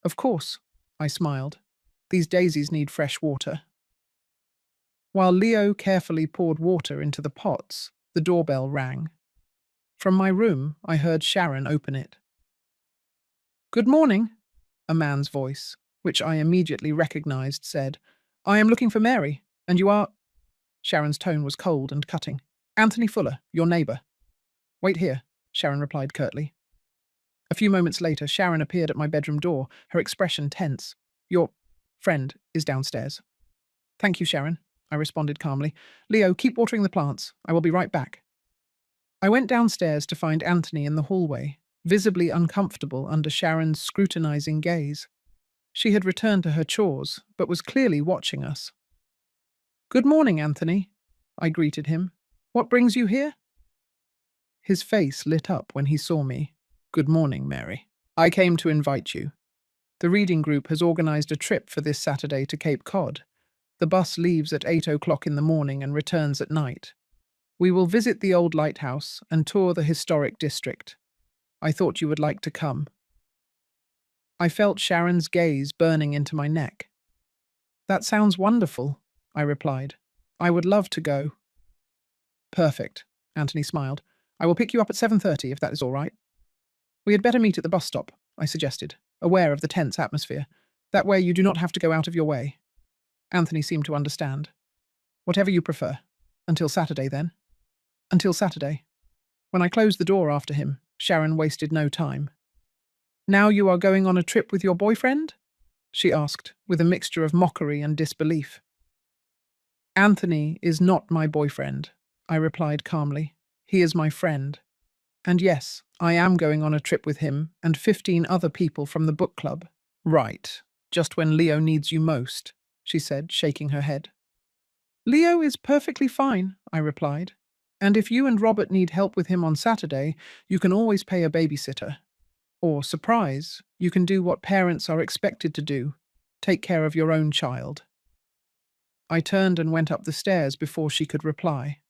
"Of course," I smiled. "These daisies need fresh water." While Leo carefully poured water into the pots, the doorbell rang. From my room, I heard Sharon open it. "Good morning," a man's voice, which I immediately recognized, said. "I am looking for Mary, and you are—" Sharon's tone was cold and cutting. "Anthony Fuller, your neighbor." "Wait here," Sharon replied curtly. A few moments later, Sharon appeared at my bedroom door, her expression tense. "Your friend is downstairs." "Thank you, Sharon," I responded calmly. "Leo, keep watering the plants. I will be right back." I went downstairs to find Anthony in the hallway, visibly uncomfortable under Sharon's scrutinizing gaze. She had returned to her chores, but was clearly watching us. "Good morning, Anthony," I greeted him. "What brings you here?" His face lit up when he saw me. "Good morning, Mary. I came to invite you. The reading group has organized a trip for this Saturday to Cape Cod. The bus leaves at 8 o'clock in the morning and returns at night. We will visit the old lighthouse and tour the historic district. I thought you would like to come." I felt Sharon's gaze burning into my neck. "That sounds wonderful," I replied. "I would love to go." "Perfect," Anthony smiled. "I will pick you up at 7:30 if that is all right." "We had better meet at the bus stop," I suggested, aware of the tense atmosphere. "That way you do not have to go out of your way." Anthony seemed to understand. "Whatever you prefer. Until Saturday, then." Until Saturday. When I closed the door after him, Sharon wasted no time. "Now you are going on a trip with your boyfriend?" she asked, with a mixture of mockery and disbelief. "Anthony is not my boyfriend," I replied calmly. "He is my friend. And yes, I am going on a trip with him and 15 other people from the book club." "Right, just when Leo needs you most," she said, shaking her head. "Leo is perfectly fine," I replied. "And if you and Robert need help with him on Saturday, you can always pay a babysitter. Or, surprise, you can do what parents are expected to do, take care of your own child." I turned and went up the stairs before she could reply.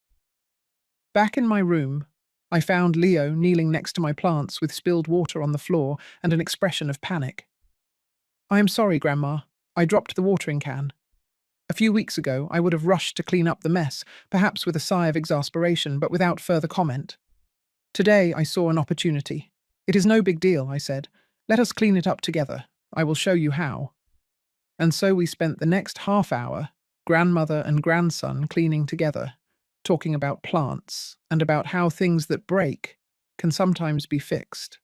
Back in my room, I found Leo kneeling next to my plants with spilled water on the floor and an expression of panic. "I am sorry, Grandma. I dropped the watering can. A few weeks ago, I would have rushed to clean up the mess, perhaps with a sigh of exasperation, but without further comment. Today, I saw an opportunity. 'It is no big deal,' I said. 'Let us clean it up together. I will show you how.' And so we spent the next half hour, grandmother and grandson, cleaning together, talking about plants and about how things that break can sometimes be fixed.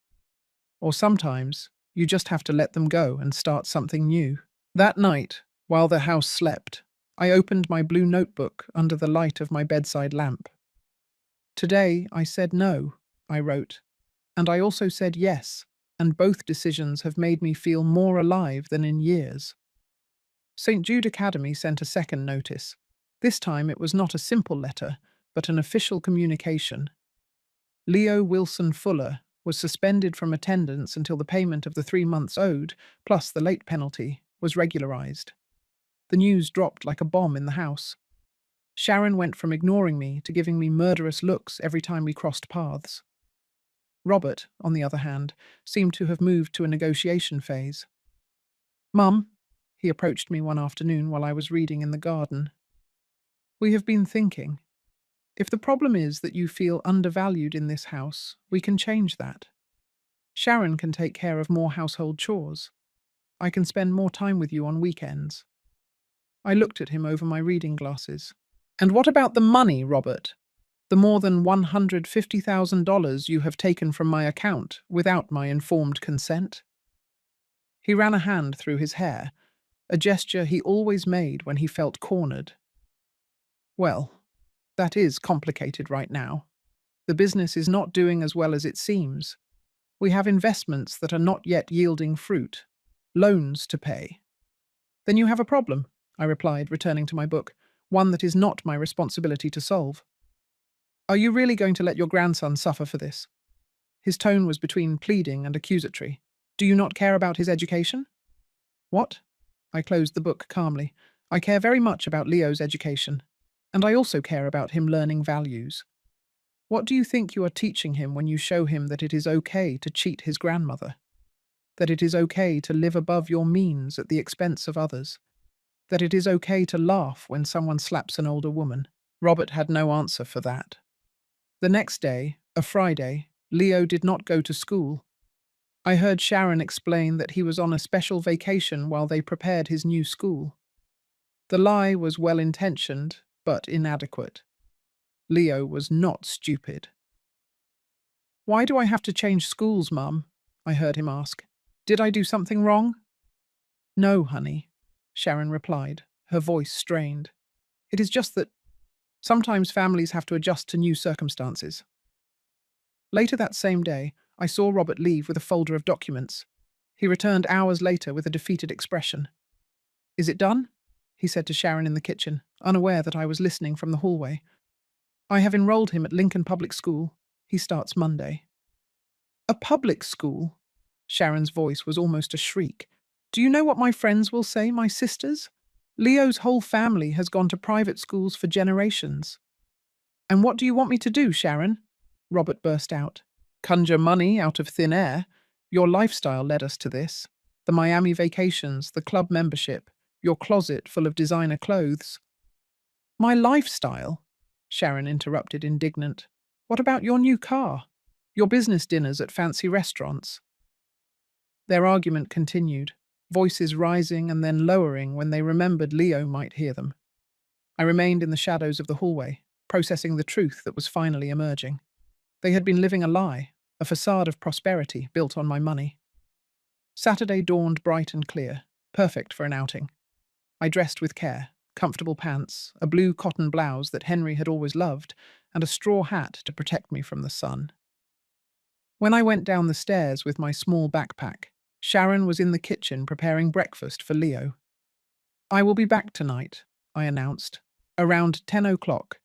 Or sometimes, you just have to let them go and start something new. That night, while the house slept, I opened my blue notebook under the light of my bedside lamp. Today, I said no, I wrote. And I also said yes, and both decisions have made me feel more alive than in years. St. Jude Academy sent a second notice. This time it was not a simple letter, but an official communication. Leo Wilson Fuller was suspended from attendance until the payment of the 3 months owed, plus the late penalty, was regularized. The news dropped like a bomb in the house. Sharon went from ignoring me to giving me murderous looks every time we crossed paths. Robert, on the other hand, seemed to have moved to a negotiation phase. "Mum," he approached me one afternoon while I was reading in the garden. "We have been thinking. If the problem is that you feel undervalued in this house, we can change that. Sharon can take care of more household chores. I can spend more time with you on weekends." I looked at him over my reading glasses. "And what about the money, Robert? The more than $150,000 you have taken from my account without my informed consent?" He ran a hand through his hair, a gesture he always made when he felt cornered. "Well, that is complicated right now. The business is not doing as well as it seems. We have investments that are not yet yielding fruit, loans to pay." "Then you have a problem," I replied, returning to my book, "one that is not my responsibility to solve. Are you really going to let your grandson suffer for this?" His tone was between pleading and accusatory. "Do you not care about his education?" "What?" I closed the book calmly. "I care very much about Leo's education. And I also care about him learning values. What do you think you are teaching him when you show him that it is okay to cheat his grandmother? That it is okay to live above your means at the expense of others? That it is okay to laugh when someone slaps an older woman?" Robert had no answer for that. The next day, a Friday, Leo did not go to school. I heard Sharon explain that he was on a special vacation while they prepared his new school. The lie was well-intentioned, but inadequate. Leo was not stupid. "Why do I have to change schools, Mum?" I heard him ask. "Did I do something wrong?" "No, honey," Sharon replied, her voice strained. "It is just that sometimes families have to adjust to new circumstances." Later that same day, I saw Robert leave with a folder of documents. He returned hours later with a defeated expression. "Is it done?" he said to Sharon in the kitchen, unaware that I was listening from the hallway. "I have enrolled him at Lincoln Public School. He starts Monday." "A public school?" Sharon's voice was almost a shriek. "Do you know what my friends will say, my sisters? Leo's whole family has gone to private schools for generations." "And what do you want me to do, Sharon?" Robert burst out. "Conjure money out of thin air? Your lifestyle led us to this. The Miami vacations, the club membership, your closet full of designer clothes." "My lifestyle?" Sharon interrupted, indignant. "What about your new car? Your business dinners at fancy restaurants?" Their argument continued, voices rising and then lowering when they remembered Leo might hear them. I remained in the shadows of the hallway, processing the truth that was finally emerging. They had been living a lie, a facade of prosperity built on my money. Saturday dawned bright and clear, perfect for an outing. I dressed with care, comfortable pants, a blue cotton blouse that Henry had always loved, and a straw hat to protect me from the sun. When I went down the stairs with my small backpack, Sharon was in the kitchen preparing breakfast for Leo. "I will be back tonight," I announced, "around 10 o'clock.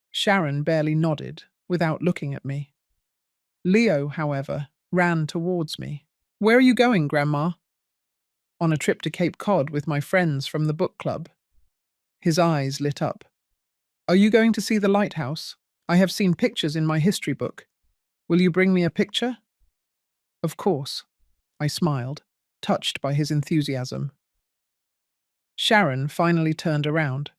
Sharon barely nodded, without looking at me. Leo, however, ran towards me. "Where are you going, Grandma?" "On a trip to Cape Cod with my friends from the book club." His eyes lit up. "Are you going to see the lighthouse? I have seen pictures in my history book. Will you bring me a picture?" "Of course," I smiled, touched by his enthusiasm. Sharon finally turned around.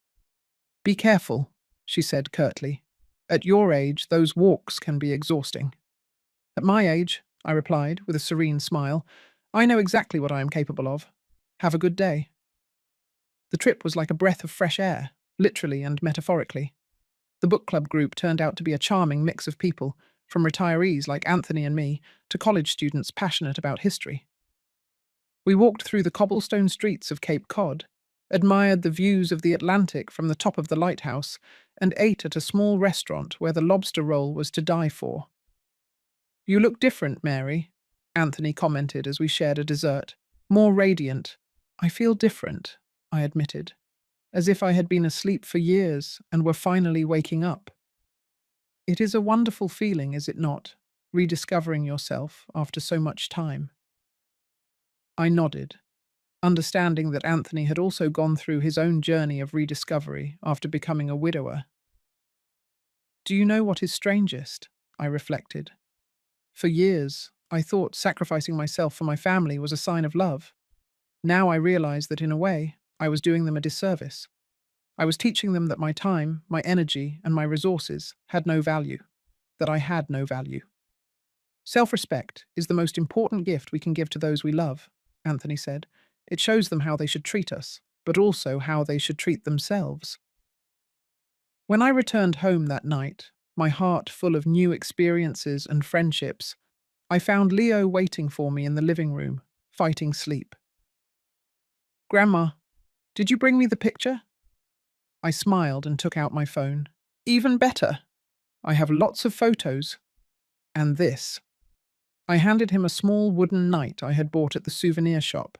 "Be careful," she said curtly. "At your age, those walks can be exhausting." "At my age," I replied with a serene smile, "I know exactly what I am capable of. Have a good day." The trip was like a breath of fresh air, literally and metaphorically. The book club group turned out to be a charming mix of people, from retirees like Anthony and me to college students passionate about history. We walked through the cobblestone streets of Cape Cod, admired the views of the Atlantic from the top of the lighthouse, and ate at a small restaurant where the lobster roll was to die for. "You look different, Mary," Anthony commented as we shared a dessert. "More radiant." "I feel different," I admitted, as if I had been asleep for years and were finally waking up. It is a wonderful feeling, is it not, rediscovering yourself after so much time? I nodded, understanding that Anthony had also gone through his own journey of rediscovery after becoming a widower. "Do you know what is strangest?" I reflected. "For years, I thought sacrificing myself for my family was a sign of love. Now I realize that in a way, I was doing them a disservice. I was teaching them that my time, my energy, and my resources had no value, that I had no value." "Self-respect is the most important gift we can give to those we love," Anthony said. "It shows them how they should treat us, but also how they should treat themselves." When I returned home that night, my heart full of new experiences and friendships, I found Leo waiting for me in the living room, fighting sleep. "Grandma, did you bring me the picture?" I smiled and took out my phone. "Even better. I have lots of photos. And this." I handed him a small wooden knight I had bought at the souvenir shop.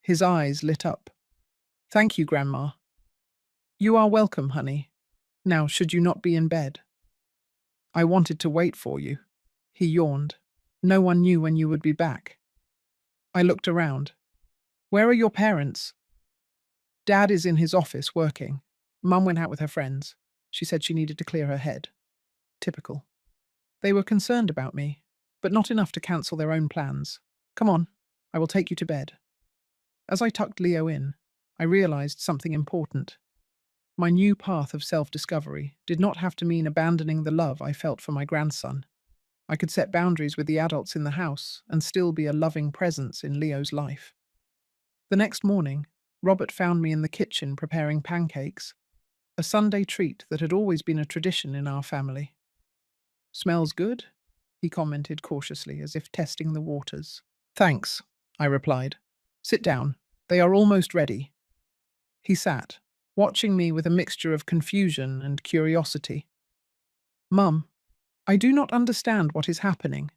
His eyes lit up. "Thank you, Grandma." "You are welcome, honey. Now, should you not be in bed?" "I wanted to wait for you." He yawned. "No one knew when you would be back." I looked around. "Where are your parents?" "Dad is in his office working. Mum went out with her friends. She said she needed to clear her head." Typical. They were concerned about me, but not enough to cancel their own plans. "Come on, I will take you to bed." As I tucked Leo in, I realized something important. My new path of self-discovery did not have to mean abandoning the love I felt for my grandson. I could set boundaries with the adults in the house and still be a loving presence in Leo's life. The next morning, Robert found me in the kitchen preparing pancakes, a Sunday treat that had always been a tradition in our family. "Smells good?" he commented cautiously, as if testing the waters. "Thanks," I replied. "Sit down. They are almost ready." He sat, watching me with a mixture of confusion and curiosity. "Mum, I do not understand what is happening.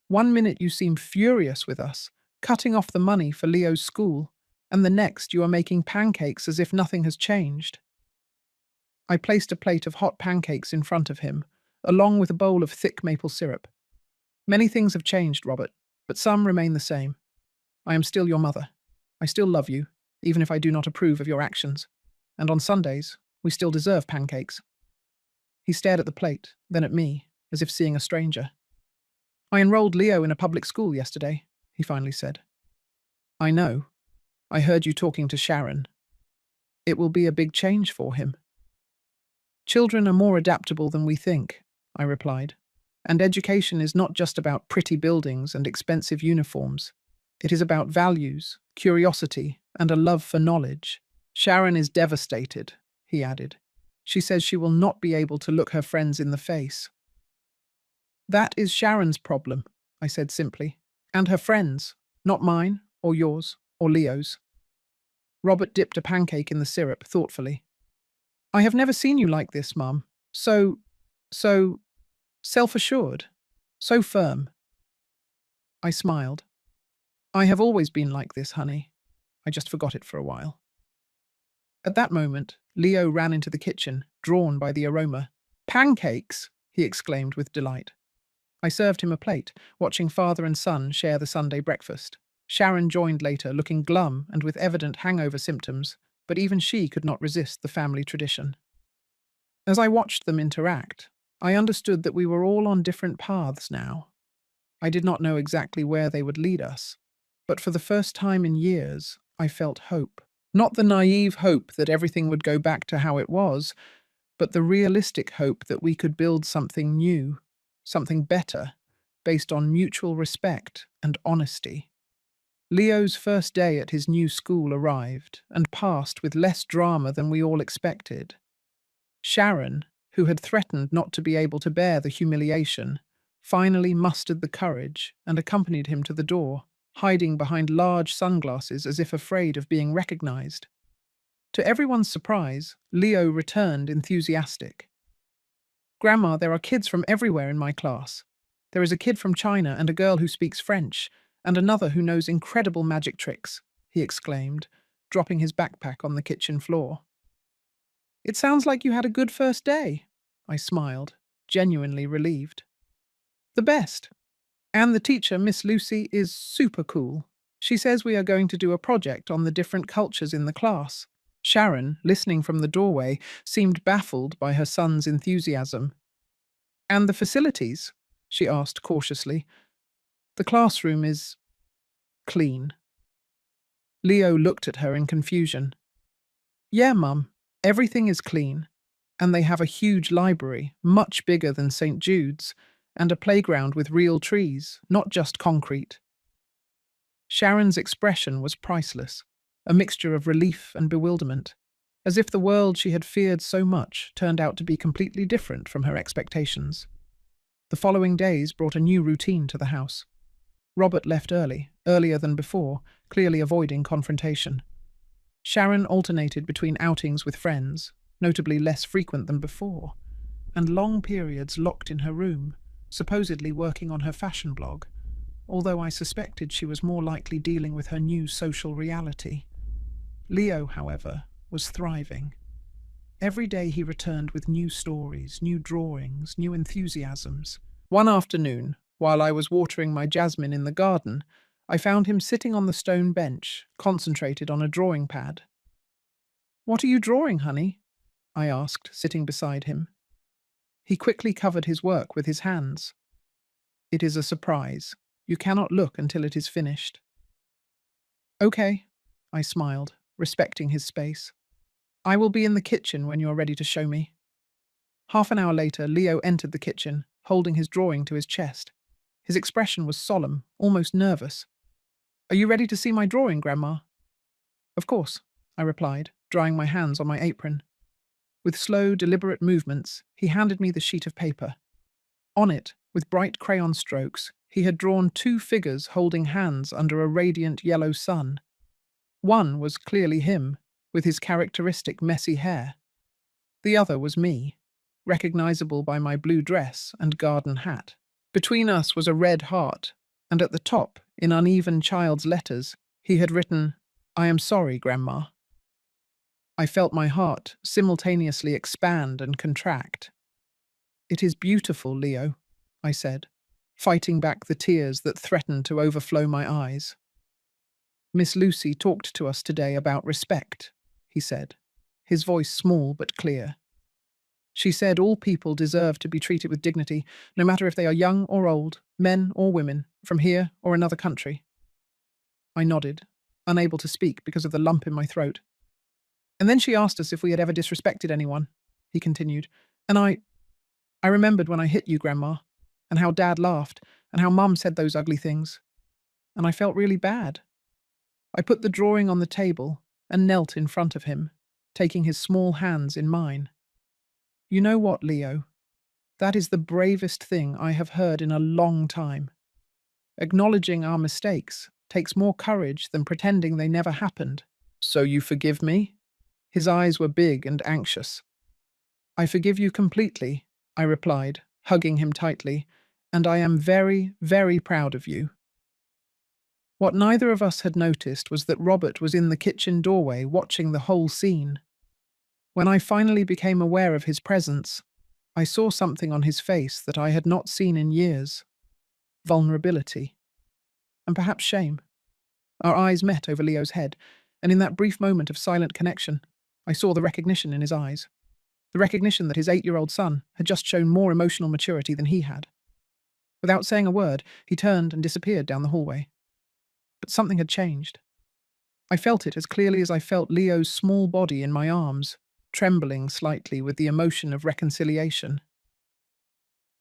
One minute you seem furious with us, cutting off the money for Leo's school, and the next you are making pancakes as if nothing has changed." I placed a plate of hot pancakes in front of him, along with a bowl of thick maple syrup. "Many things have changed, Robert, but some remain the same. I am still your mother. I still love you, even if I do not approve of your actions. And on Sundays, we still deserve pancakes." He stared at the plate, then at me, as if seeing a stranger. "I enrolled Leo in a public school yesterday," he finally said. "I know. I heard you talking to Sharon. It will be a big change for him." "Children are more adaptable than we think," I replied. "And education is not just about pretty buildings and expensive uniforms. It is about values, curiosity, and a love for knowledge." "Sharon is devastated," he added. "She says she will not be able to look her friends in the face." "That is Sharon's problem," I said simply. "And her friends, not mine, or yours, or Leo's." Robert dipped a pancake in the syrup thoughtfully. "I have never seen you like this, Mum. So self-assured. So firm." I smiled. "I have always been like this, honey. I just forgot it for a while." At that moment, Leo ran into the kitchen, drawn by the aroma. "Pancakes!" he exclaimed with delight. I served him a plate, watching father and son share the Sunday breakfast. Sharon joined later, looking glum and with evident hangover symptoms, but even she could not resist the family tradition. As I watched them interact, I understood that we were all on different paths now. I did not know exactly where they would lead us, but for the first time in years, I felt hope. Not the naive hope that everything would go back to how it was, but the realistic hope that we could build something new, something better, based on mutual respect and honesty. Leo's first day at his new school arrived and passed with less drama than we all expected. Sharon, who had threatened not to be able to bear the humiliation, finally mustered the courage and accompanied him to the door, hiding behind large sunglasses as if afraid of being recognized. To everyone's surprise, Leo returned enthusiastic. "Grandma, there are kids from everywhere in my class. There is a kid from China and a girl who speaks French, and another who knows incredible magic tricks," he exclaimed, dropping his backpack on the kitchen floor. "It sounds like you had a good first day," I smiled, genuinely relieved. "The best. And the teacher, Miss Lucy, is super cool. She says we are going to do a project on the different cultures in the class." Sharon, listening from the doorway, seemed baffled by her son's enthusiasm. "And the facilities?" she asked cautiously. "The classroom is clean." Leo looked at her in confusion. "Yeah, Mum, everything is clean. And they have a huge library, much bigger than St. Jude's, and a playground with real trees, not just concrete." Sharon's expression was priceless, a mixture of relief and bewilderment, as if the world she had feared so much turned out to be completely different from her expectations. The following days brought a new routine to the house. Robert left early, earlier than before, clearly avoiding confrontation. Sharon alternated between outings with friends, notably less frequent than before, and long periods locked in her room, supposedly working on her fashion blog, although I suspected she was more likely dealing with her new social reality. Leo, however, was thriving. Every day he returned with new stories, new drawings, new enthusiasms. One afternoon, while I was watering my jasmine in the garden, I found him sitting on the stone bench, concentrated on a drawing pad. "What are you drawing, honey?" I asked, sitting beside him. He quickly covered his work with his hands. "It is a surprise. You cannot look until it is finished." "Okay," I smiled, respecting his space. "I will be in the kitchen when you are ready to show me." Half an hour later, Leo entered the kitchen, holding his drawing to his chest. His expression was solemn, almost nervous. "Are you ready to see my drawing, Grandma?" "Of course," I replied, drying my hands on my apron. With slow, deliberate movements, he handed me the sheet of paper. On it, with bright crayon strokes, he had drawn two figures holding hands under a radiant yellow sun. One was clearly him, with his characteristic messy hair. The other was me, recognizable by my blue dress and garden hat. Between us was a red heart, and at the top, in uneven child's letters, he had written, "I am sorry, Grandma." I felt my heart simultaneously expand and contract. "It is beautiful, Leo," I said, fighting back the tears that threatened to overflow my eyes. "Miss Lucy talked to us today about respect," he said, his voice small but clear. "She said all people deserve to be treated with dignity, no matter if they are young or old, men or women, from here or another country." I nodded, unable to speak because of the lump in my throat. "And then she asked us if we had ever disrespected anyone," he continued, "and I remembered when I hit you, Grandma, and how Dad laughed, and how Mum said those ugly things. And I felt really bad." I put the drawing on the table and knelt in front of him, taking his small hands in mine. "You know what, Leo? That is the bravest thing I have heard in a long time. Acknowledging our mistakes takes more courage than pretending they never happened. So you forgive me?" His eyes were big and anxious. "I forgive you completely," I replied, hugging him tightly, "and I am very, very proud of you." What neither of us had noticed was that Robert was in the kitchen doorway watching the whole scene. When I finally became aware of his presence, I saw something on his face that I had not seen in years: vulnerability, and perhaps shame. Our eyes met over Leo's head, and in that brief moment of silent connection, I saw the recognition in his eyes. The recognition that his 8-year-old son had just shown more emotional maturity than he had. Without saying a word, he turned and disappeared down the hallway. But something had changed. I felt it as clearly as I felt Leo's small body in my arms, trembling slightly with the emotion of reconciliation.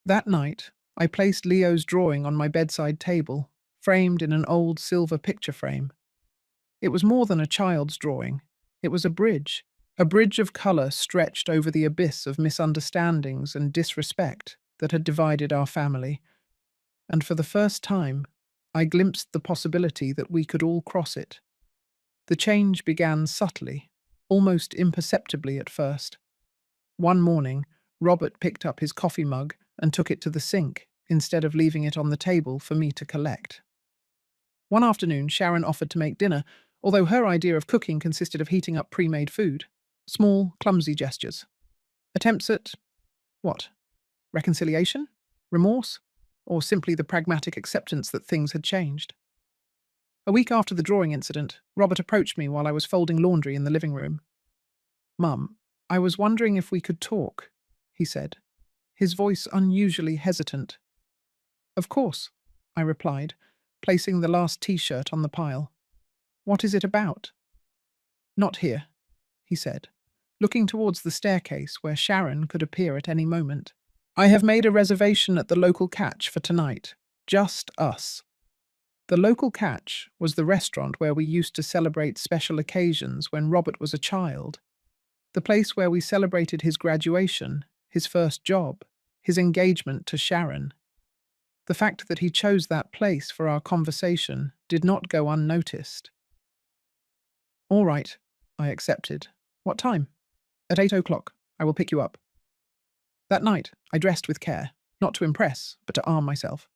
That night, I placed Leo's drawing on my bedside table, framed in an old silver picture frame. It was more than a child's drawing. It was a bridge of colour stretched over the abyss of misunderstandings and disrespect that had divided our family, and for the first time, I glimpsed the possibility that we could all cross it. The change began subtly, almost imperceptibly at first. One morning, Robert picked up his coffee mug and took it to the sink, instead of leaving it on the table for me to collect. One afternoon, Sharon offered to make dinner, although her idea of cooking consisted of heating up pre-made food. Small, clumsy gestures. Attempts at, what? Reconciliation? Remorse? Or simply the pragmatic acceptance that things had changed? A week after the drawing incident, Robert approached me while I was folding laundry in the living room. "Mum, I was wondering if we could talk," he said, his voice unusually hesitant. "Of course," I replied, placing the last t-shirt on the pile. "What is it about?" "Not here," he said, looking towards the staircase where Sharon could appear at any moment. "I have made a reservation at the local catch for tonight. Just us." The local catch was the restaurant where we used to celebrate special occasions when Robert was a child. The place where we celebrated his graduation, his first job, his engagement to Sharon. The fact that he chose that place for our conversation did not go unnoticed. "All right," I accepted. "What time?" "At 8 o'clock. I will pick you up." That night, I dressed with care, not to impress, but to arm myself.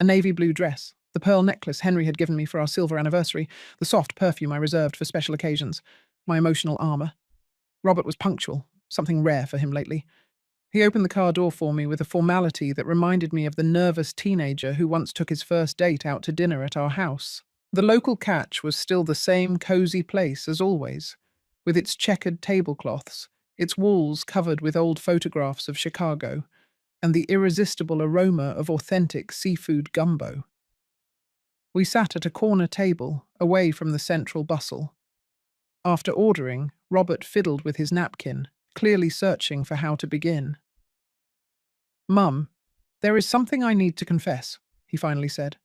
A navy blue dress, the pearl necklace Henry had given me for our silver anniversary, the soft perfume I reserved for special occasions, my emotional armor. Robert was punctual, something rare for him lately. He opened the car door for me with a formality that reminded me of the nervous teenager who once took his first date out to dinner at our house. The local catch was still the same cozy place as always, with its checkered tablecloths, its walls covered with old photographs of Chicago, and the irresistible aroma of authentic seafood gumbo. We sat at a corner table, away from the central bustle. After ordering, Robert fiddled with his napkin, clearly searching for how to begin. "Mum, there is something I need to confess," he finally said.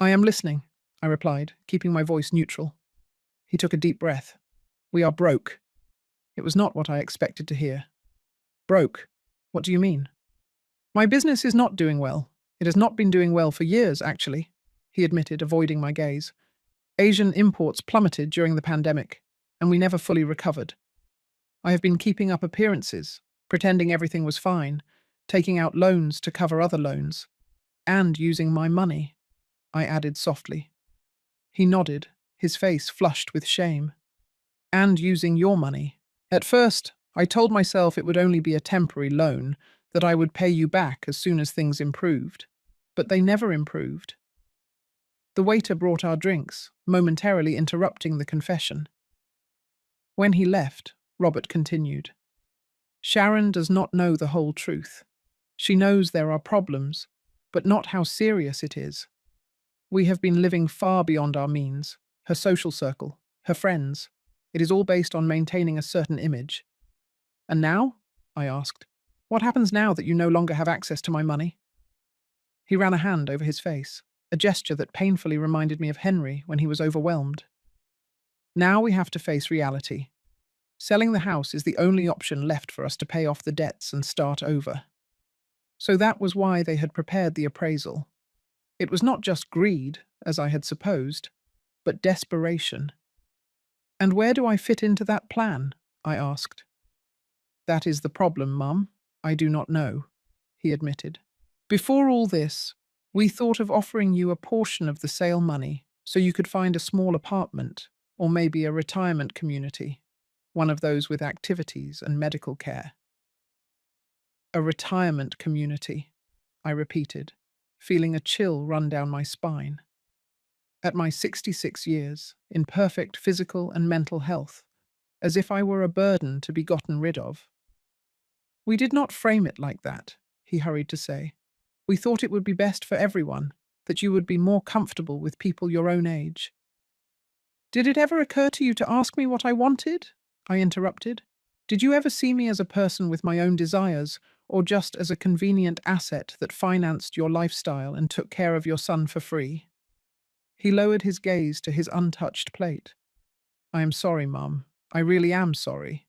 "I am listening," I replied, keeping my voice neutral. He took a deep breath. "We are broke." It was not what I expected to hear. "Broke? What do you mean?" "My business is not doing well. It has not been doing well for years, actually," he admitted, avoiding my gaze. "Asian imports plummeted during the pandemic, and we never fully recovered. I have been keeping up appearances, pretending everything was fine, taking out loans to cover other loans, and using my money," I added softly. He nodded, his face flushed with shame. "And using your money. At first, I told myself it would only be a temporary loan, that I would pay you back as soon as things improved. But they never improved." The waiter brought our drinks, momentarily interrupting the confession. When he left, Robert continued. "Sharon does not know the whole truth. She knows there are problems, but not how serious it is. We have been living far beyond our means, her social circle, her friends. It is all based on maintaining a certain image." "And now?" I asked. "What happens now that you no longer have access to my money?" He ran a hand over his face, a gesture that painfully reminded me of Henry when he was overwhelmed. "Now we have to face reality. Selling the house is the only option left for us to pay off the debts and start over." So that was why they had prepared the appraisal. It was not just greed, as I had supposed, but desperation. "And where do I fit into that plan?" I asked. "That is the problem, Mum. I do not know," he admitted. "Before all this, we thought of offering you a portion of the sale money so you could find a small apartment, or maybe a retirement community, one of those with activities and medical care." "A retirement community," I repeated, feeling a chill run down my spine. At my 66 years, in perfect physical and mental health, as if I were a burden to be gotten rid of. "We did not frame it like that," he hurried to say. "We thought it would be best for everyone, that you would be more comfortable with people your own age." "Did it ever occur to you to ask me what I wanted?" I interrupted. "Did you ever see me as a person with my own desires, or just as a convenient asset that financed your lifestyle and took care of your son for free?" He lowered his gaze to his untouched plate. "I am sorry, Mum. I really am sorry.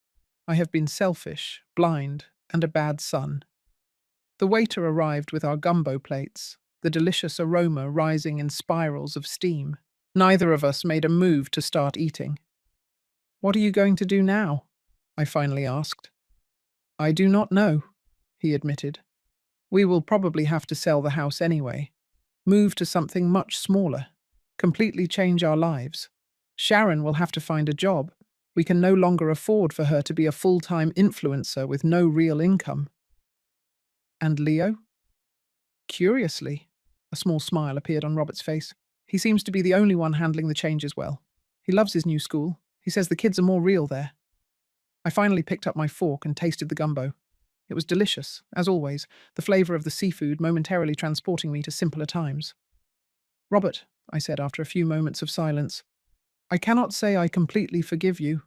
I have been selfish, blind, and a bad son." The waiter arrived with our gumbo plates, the delicious aroma rising in spirals of steam. Neither of us made a move to start eating. "What are you going to do now?" I finally asked. "I do not know," he admitted. "We will probably have to sell the house anyway, move to something much smaller, completely change our lives. Sharon will have to find a job. We can no longer afford for her to be a full-time influencer with no real income." "And Leo?" Curiously, a small smile appeared on Robert's face. "He seems to be the only one handling the changes well. He loves his new school. He says the kids are more real there." I finally picked up my fork and tasted the gumbo. It was delicious, as always, the flavour of the seafood momentarily transporting me to simpler times. "Robert," I said after a few moments of silence, "I cannot say I completely forgive you.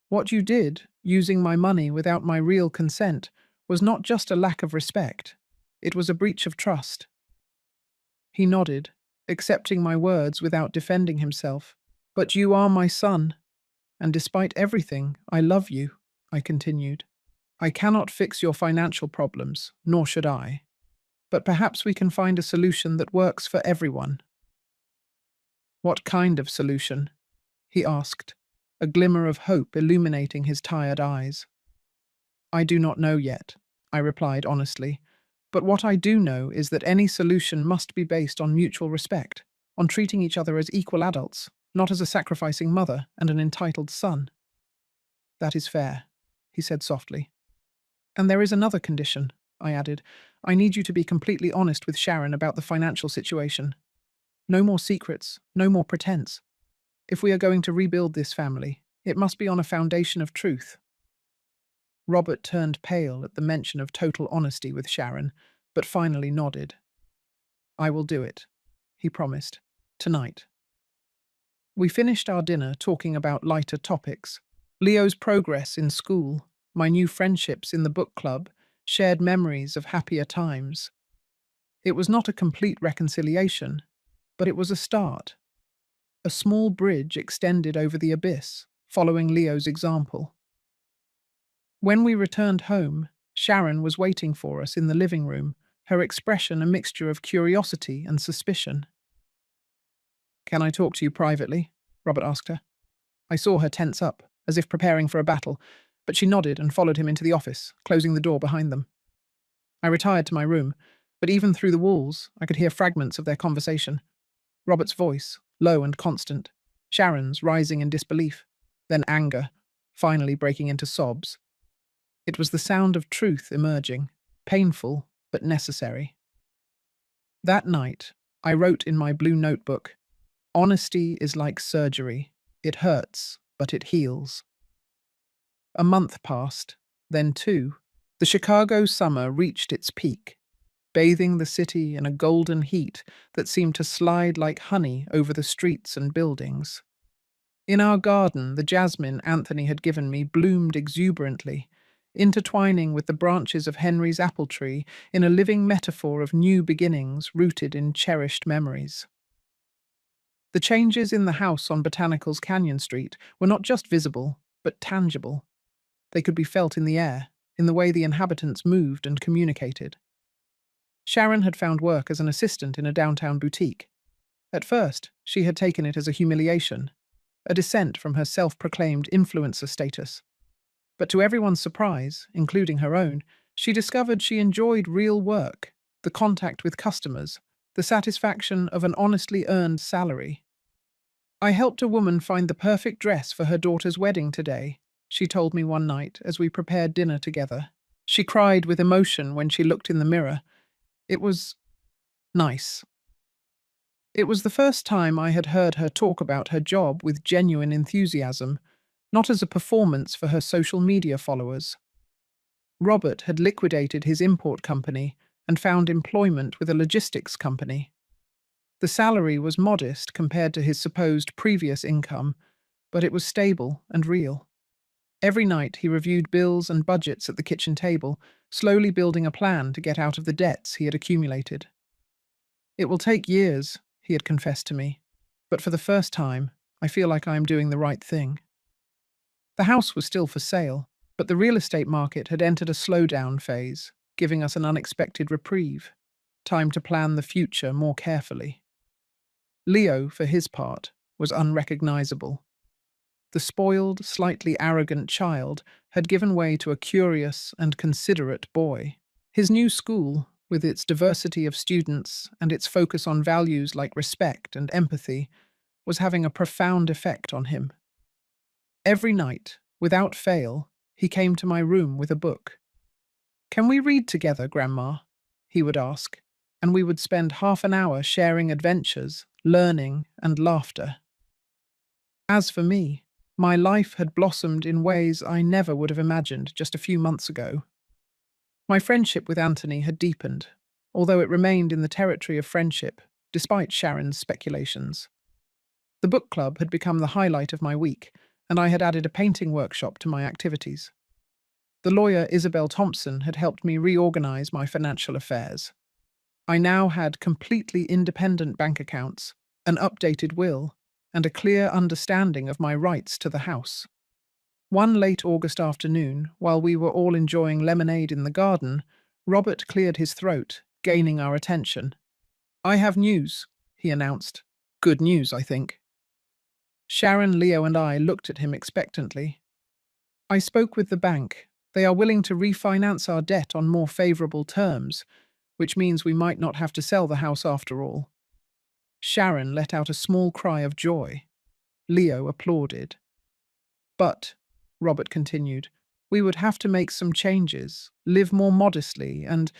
What you did, using my money without my real consent, was not just a lack of respect. It was a breach of trust." He nodded, accepting my words without defending himself. "But you are my son, and despite everything, I love you," I continued. "I cannot fix your financial problems, nor should I. But perhaps we can find a solution that works for everyone." "What kind of solution?" he asked, a glimmer of hope illuminating his tired eyes. "I do not know yet," I replied honestly. "But what I do know is that any solution must be based on mutual respect, on treating each other as equal adults, not as a sacrificing mother and an entitled son." "That is fair," he said softly. "And there is another condition," I added. "I need you to be completely honest with Sharon about the financial situation. No more secrets, no more pretense. If we are going to rebuild this family, it must be on a foundation of truth." Robert turned pale at the mention of total honesty with Sharon, but finally nodded. "I will do it," he promised. "Tonight." We finished our dinner talking about lighter topics. Leo's progress in school, my new friendships in the book club, shared memories of happier times. It was not a complete reconciliation, but it was a start. A small bridge extended over the abyss, following Leo's example. When we returned home, Sharon was waiting for us in the living room, her expression a mixture of curiosity and suspicion. "Can I talk to you privately?" Robert asked her. I saw her tense up, as if preparing for a battle, but she nodded and followed him into the office, closing the door behind them. I retired to my room, but even through the walls, I could hear fragments of their conversation. Robert's voice, low and constant, Sharon's rising in disbelief, then anger, finally breaking into sobs. It was the sound of truth emerging, painful but necessary. That night, I wrote in my blue notebook, "Honesty is like surgery. It hurts, but it heals." A month passed, then two. The Chicago summer reached its peak, bathing the city in a golden heat that seemed to slide like honey over the streets and buildings. In our garden, the jasmine Anthony had given me bloomed exuberantly, intertwining with the branches of Henry's apple tree in a living metaphor of new beginnings rooted in cherished memories. The changes in the house on Botanical's Canyon Street were not just visible, but tangible. They could be felt in the air, in the way the inhabitants moved and communicated. Sharon had found work as an assistant in a downtown boutique. At first, she had taken it as a humiliation, a descent from her self-proclaimed influencer status. But to everyone's surprise, including her own, she discovered she enjoyed real work, the contact with customers, the satisfaction of an honestly earned salary. "I helped a woman find the perfect dress for her daughter's wedding today," she told me one night as we prepared dinner together. She cried with emotion when she looked in the mirror. It was nice. It was the first time I had heard her talk about her job with genuine enthusiasm, not as a performance for her social media followers. Robert had liquidated his import company and found employment with a logistics company. The salary was modest compared to his supposed previous income, but it was stable and real. Every night he reviewed bills and budgets at the kitchen table, slowly building a plan to get out of the debts he had accumulated. "It will take years," he had confessed to me, "but for the first time, I feel like I am doing the right thing." The house was still for sale, but the real estate market had entered a slowdown phase, giving us an unexpected reprieve. Time to plan the future more carefully. Leo, for his part, was unrecognizable. The spoiled, slightly arrogant child had given way to a curious and considerate boy. His new school, with its diversity of students and its focus on values like respect and empathy, was having a profound effect on him. Every night, without fail, he came to my room with a book. "Can we read together, Grandma?" he would ask, and we would spend half an hour sharing adventures, learning, and laughter. As for me, my life had blossomed in ways I never would have imagined just a few months ago. My friendship with Anthony had deepened, although it remained in the territory of friendship, despite Sharon's speculations. The book club had become the highlight of my week, and I had added a painting workshop to my activities. The lawyer Isabel Thompson had helped me reorganize my financial affairs. I now had completely independent bank accounts, an updated will, and a clear understanding of my rights to the house. One late August afternoon, while we were all enjoying lemonade in the garden, Robert cleared his throat, gaining our attention. "I have news," he announced. "Good news, I think." Sharon, Leo, and I looked at him expectantly. "I spoke with the bank. They are willing to refinance our debt on more favorable terms, which means we might not have to sell the house after all." Sharon let out a small cry of joy. Leo applauded. "But," Robert continued, "we would have to make some changes, live more modestly, and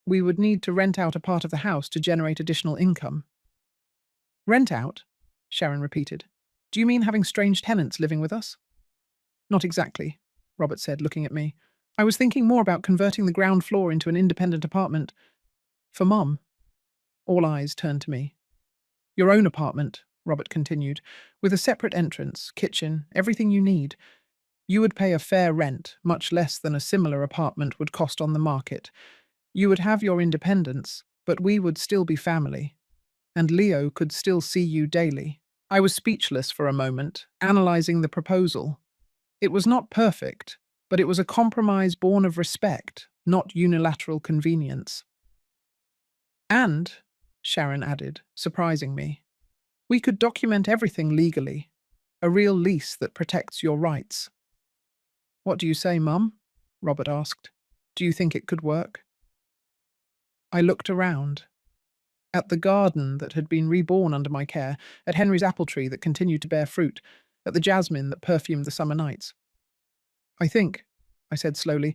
we would need to rent out a part of the house to generate additional income." "Rent out?" Sharon repeated. "Do you mean having strange tenants living with us?" "Not exactly," Robert said, looking at me. "I was thinking more about converting the ground floor into an independent apartment for Mum." All eyes turned to me. "Your own apartment," Robert continued, "with a separate entrance, kitchen, everything you need. You would pay a fair rent, much less than a similar apartment would cost on the market. You would have your independence, but we would still be family. And Leo could still see you daily." I was speechless for a moment, analyzing the proposal. It was not perfect, but it was a compromise born of respect, not unilateral convenience. "And," Sharon added, surprising me, "we could document everything legally. A real lease that protects your rights." "What do you say, Mum?" Robert asked. "Do you think it could work?" I looked around. At the garden that had been reborn under my care, at Henry's apple tree that continued to bear fruit, at the jasmine that perfumed the summer nights. "I think," I said slowly,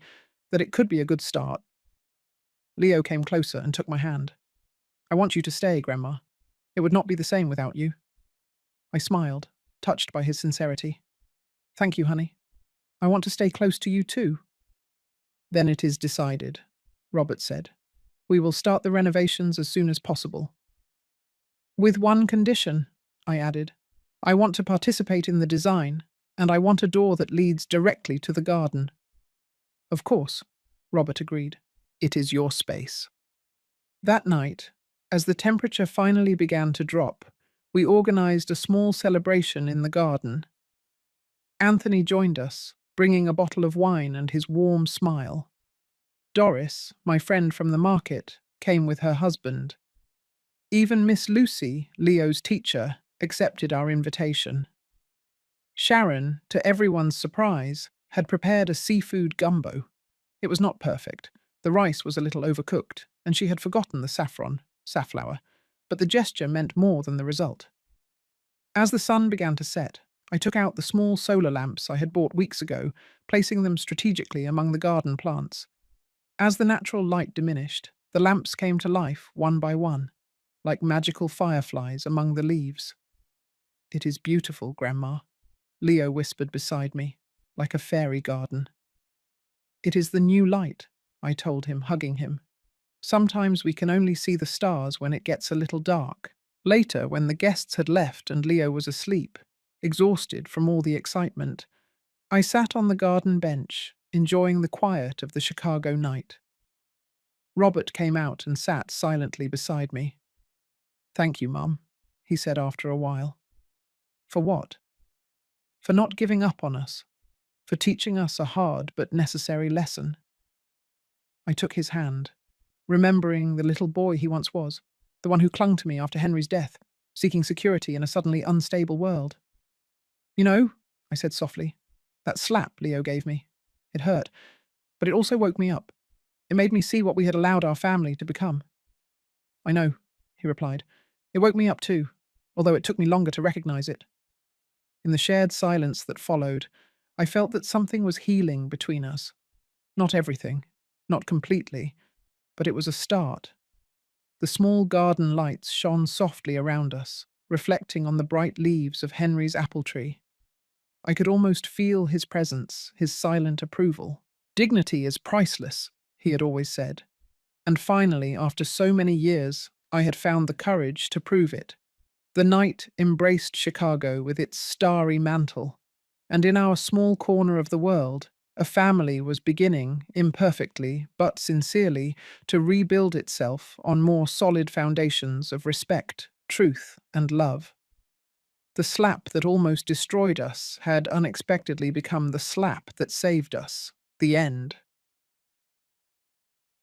"that it could be a good start." Leo came closer and took my hand. "I want you to stay, Grandma. It would not be the same without you." I smiled, touched by his sincerity. "Thank you, honey. I want to stay close to you too." "Then it is decided," Robert said. "We will start the renovations as soon as possible." "With one condition," I added. "I want to participate in the design, and I want a door that leads directly to the garden." "Of course," Robert agreed. "It is your space." That night, as the temperature finally began to drop, we organized a small celebration in the garden. Anthony joined us, bringing a bottle of wine and his warm smile. Doris, my friend from the market, came with her husband. Even Miss Lucy, Leo's teacher, accepted our invitation. Sharon, to everyone's surprise, had prepared a seafood gumbo. It was not perfect. The rice was a little overcooked, and she had forgotten the safflower, but the gesture meant more than the result. As the sun began to set, I took out the small solar lamps I had bought weeks ago, placing them strategically among the garden plants. As the natural light diminished, the lamps came to life one by one, like magical fireflies among the leaves. "It is beautiful, Grandma," Leo whispered beside me, "like a fairy garden." "It is the new light," I told him, hugging him. "Sometimes we can only see the stars when it gets a little dark." Later, when the guests had left and Leo was asleep, exhausted from all the excitement, I sat on the garden bench, enjoying the quiet of the Chicago night. Robert came out and sat silently beside me. "Thank you, Mum," he said after a while. "For what?" "For not giving up on us. For teaching us a hard but necessary lesson." I took his hand. remembering the little boy he once was, the one who clung to me after Henry's death, seeking security in a suddenly unstable world. You know, I said softly, that slap Leo gave me. It hurt, but it also woke me up. It made me see what we had allowed our family to become. I know, he replied. It woke me up too, although it took me longer to recognize it. In the shared silence that followed, I felt that something was healing between us. Not everything, not completely, but it was a start. The small garden lights shone softly around us, reflecting on the bright leaves of Henry's apple tree. I could almost feel his presence, his silent approval. Dignity is priceless, he had always said. And finally, after so many years, I had found the courage to prove it. The night embraced Chicago with its starry mantle, and in our small corner of the world, a family was beginning, imperfectly but sincerely, to rebuild itself on more solid foundations of respect, truth, and love. The slap that almost destroyed us had unexpectedly become the slap that saved us. The end.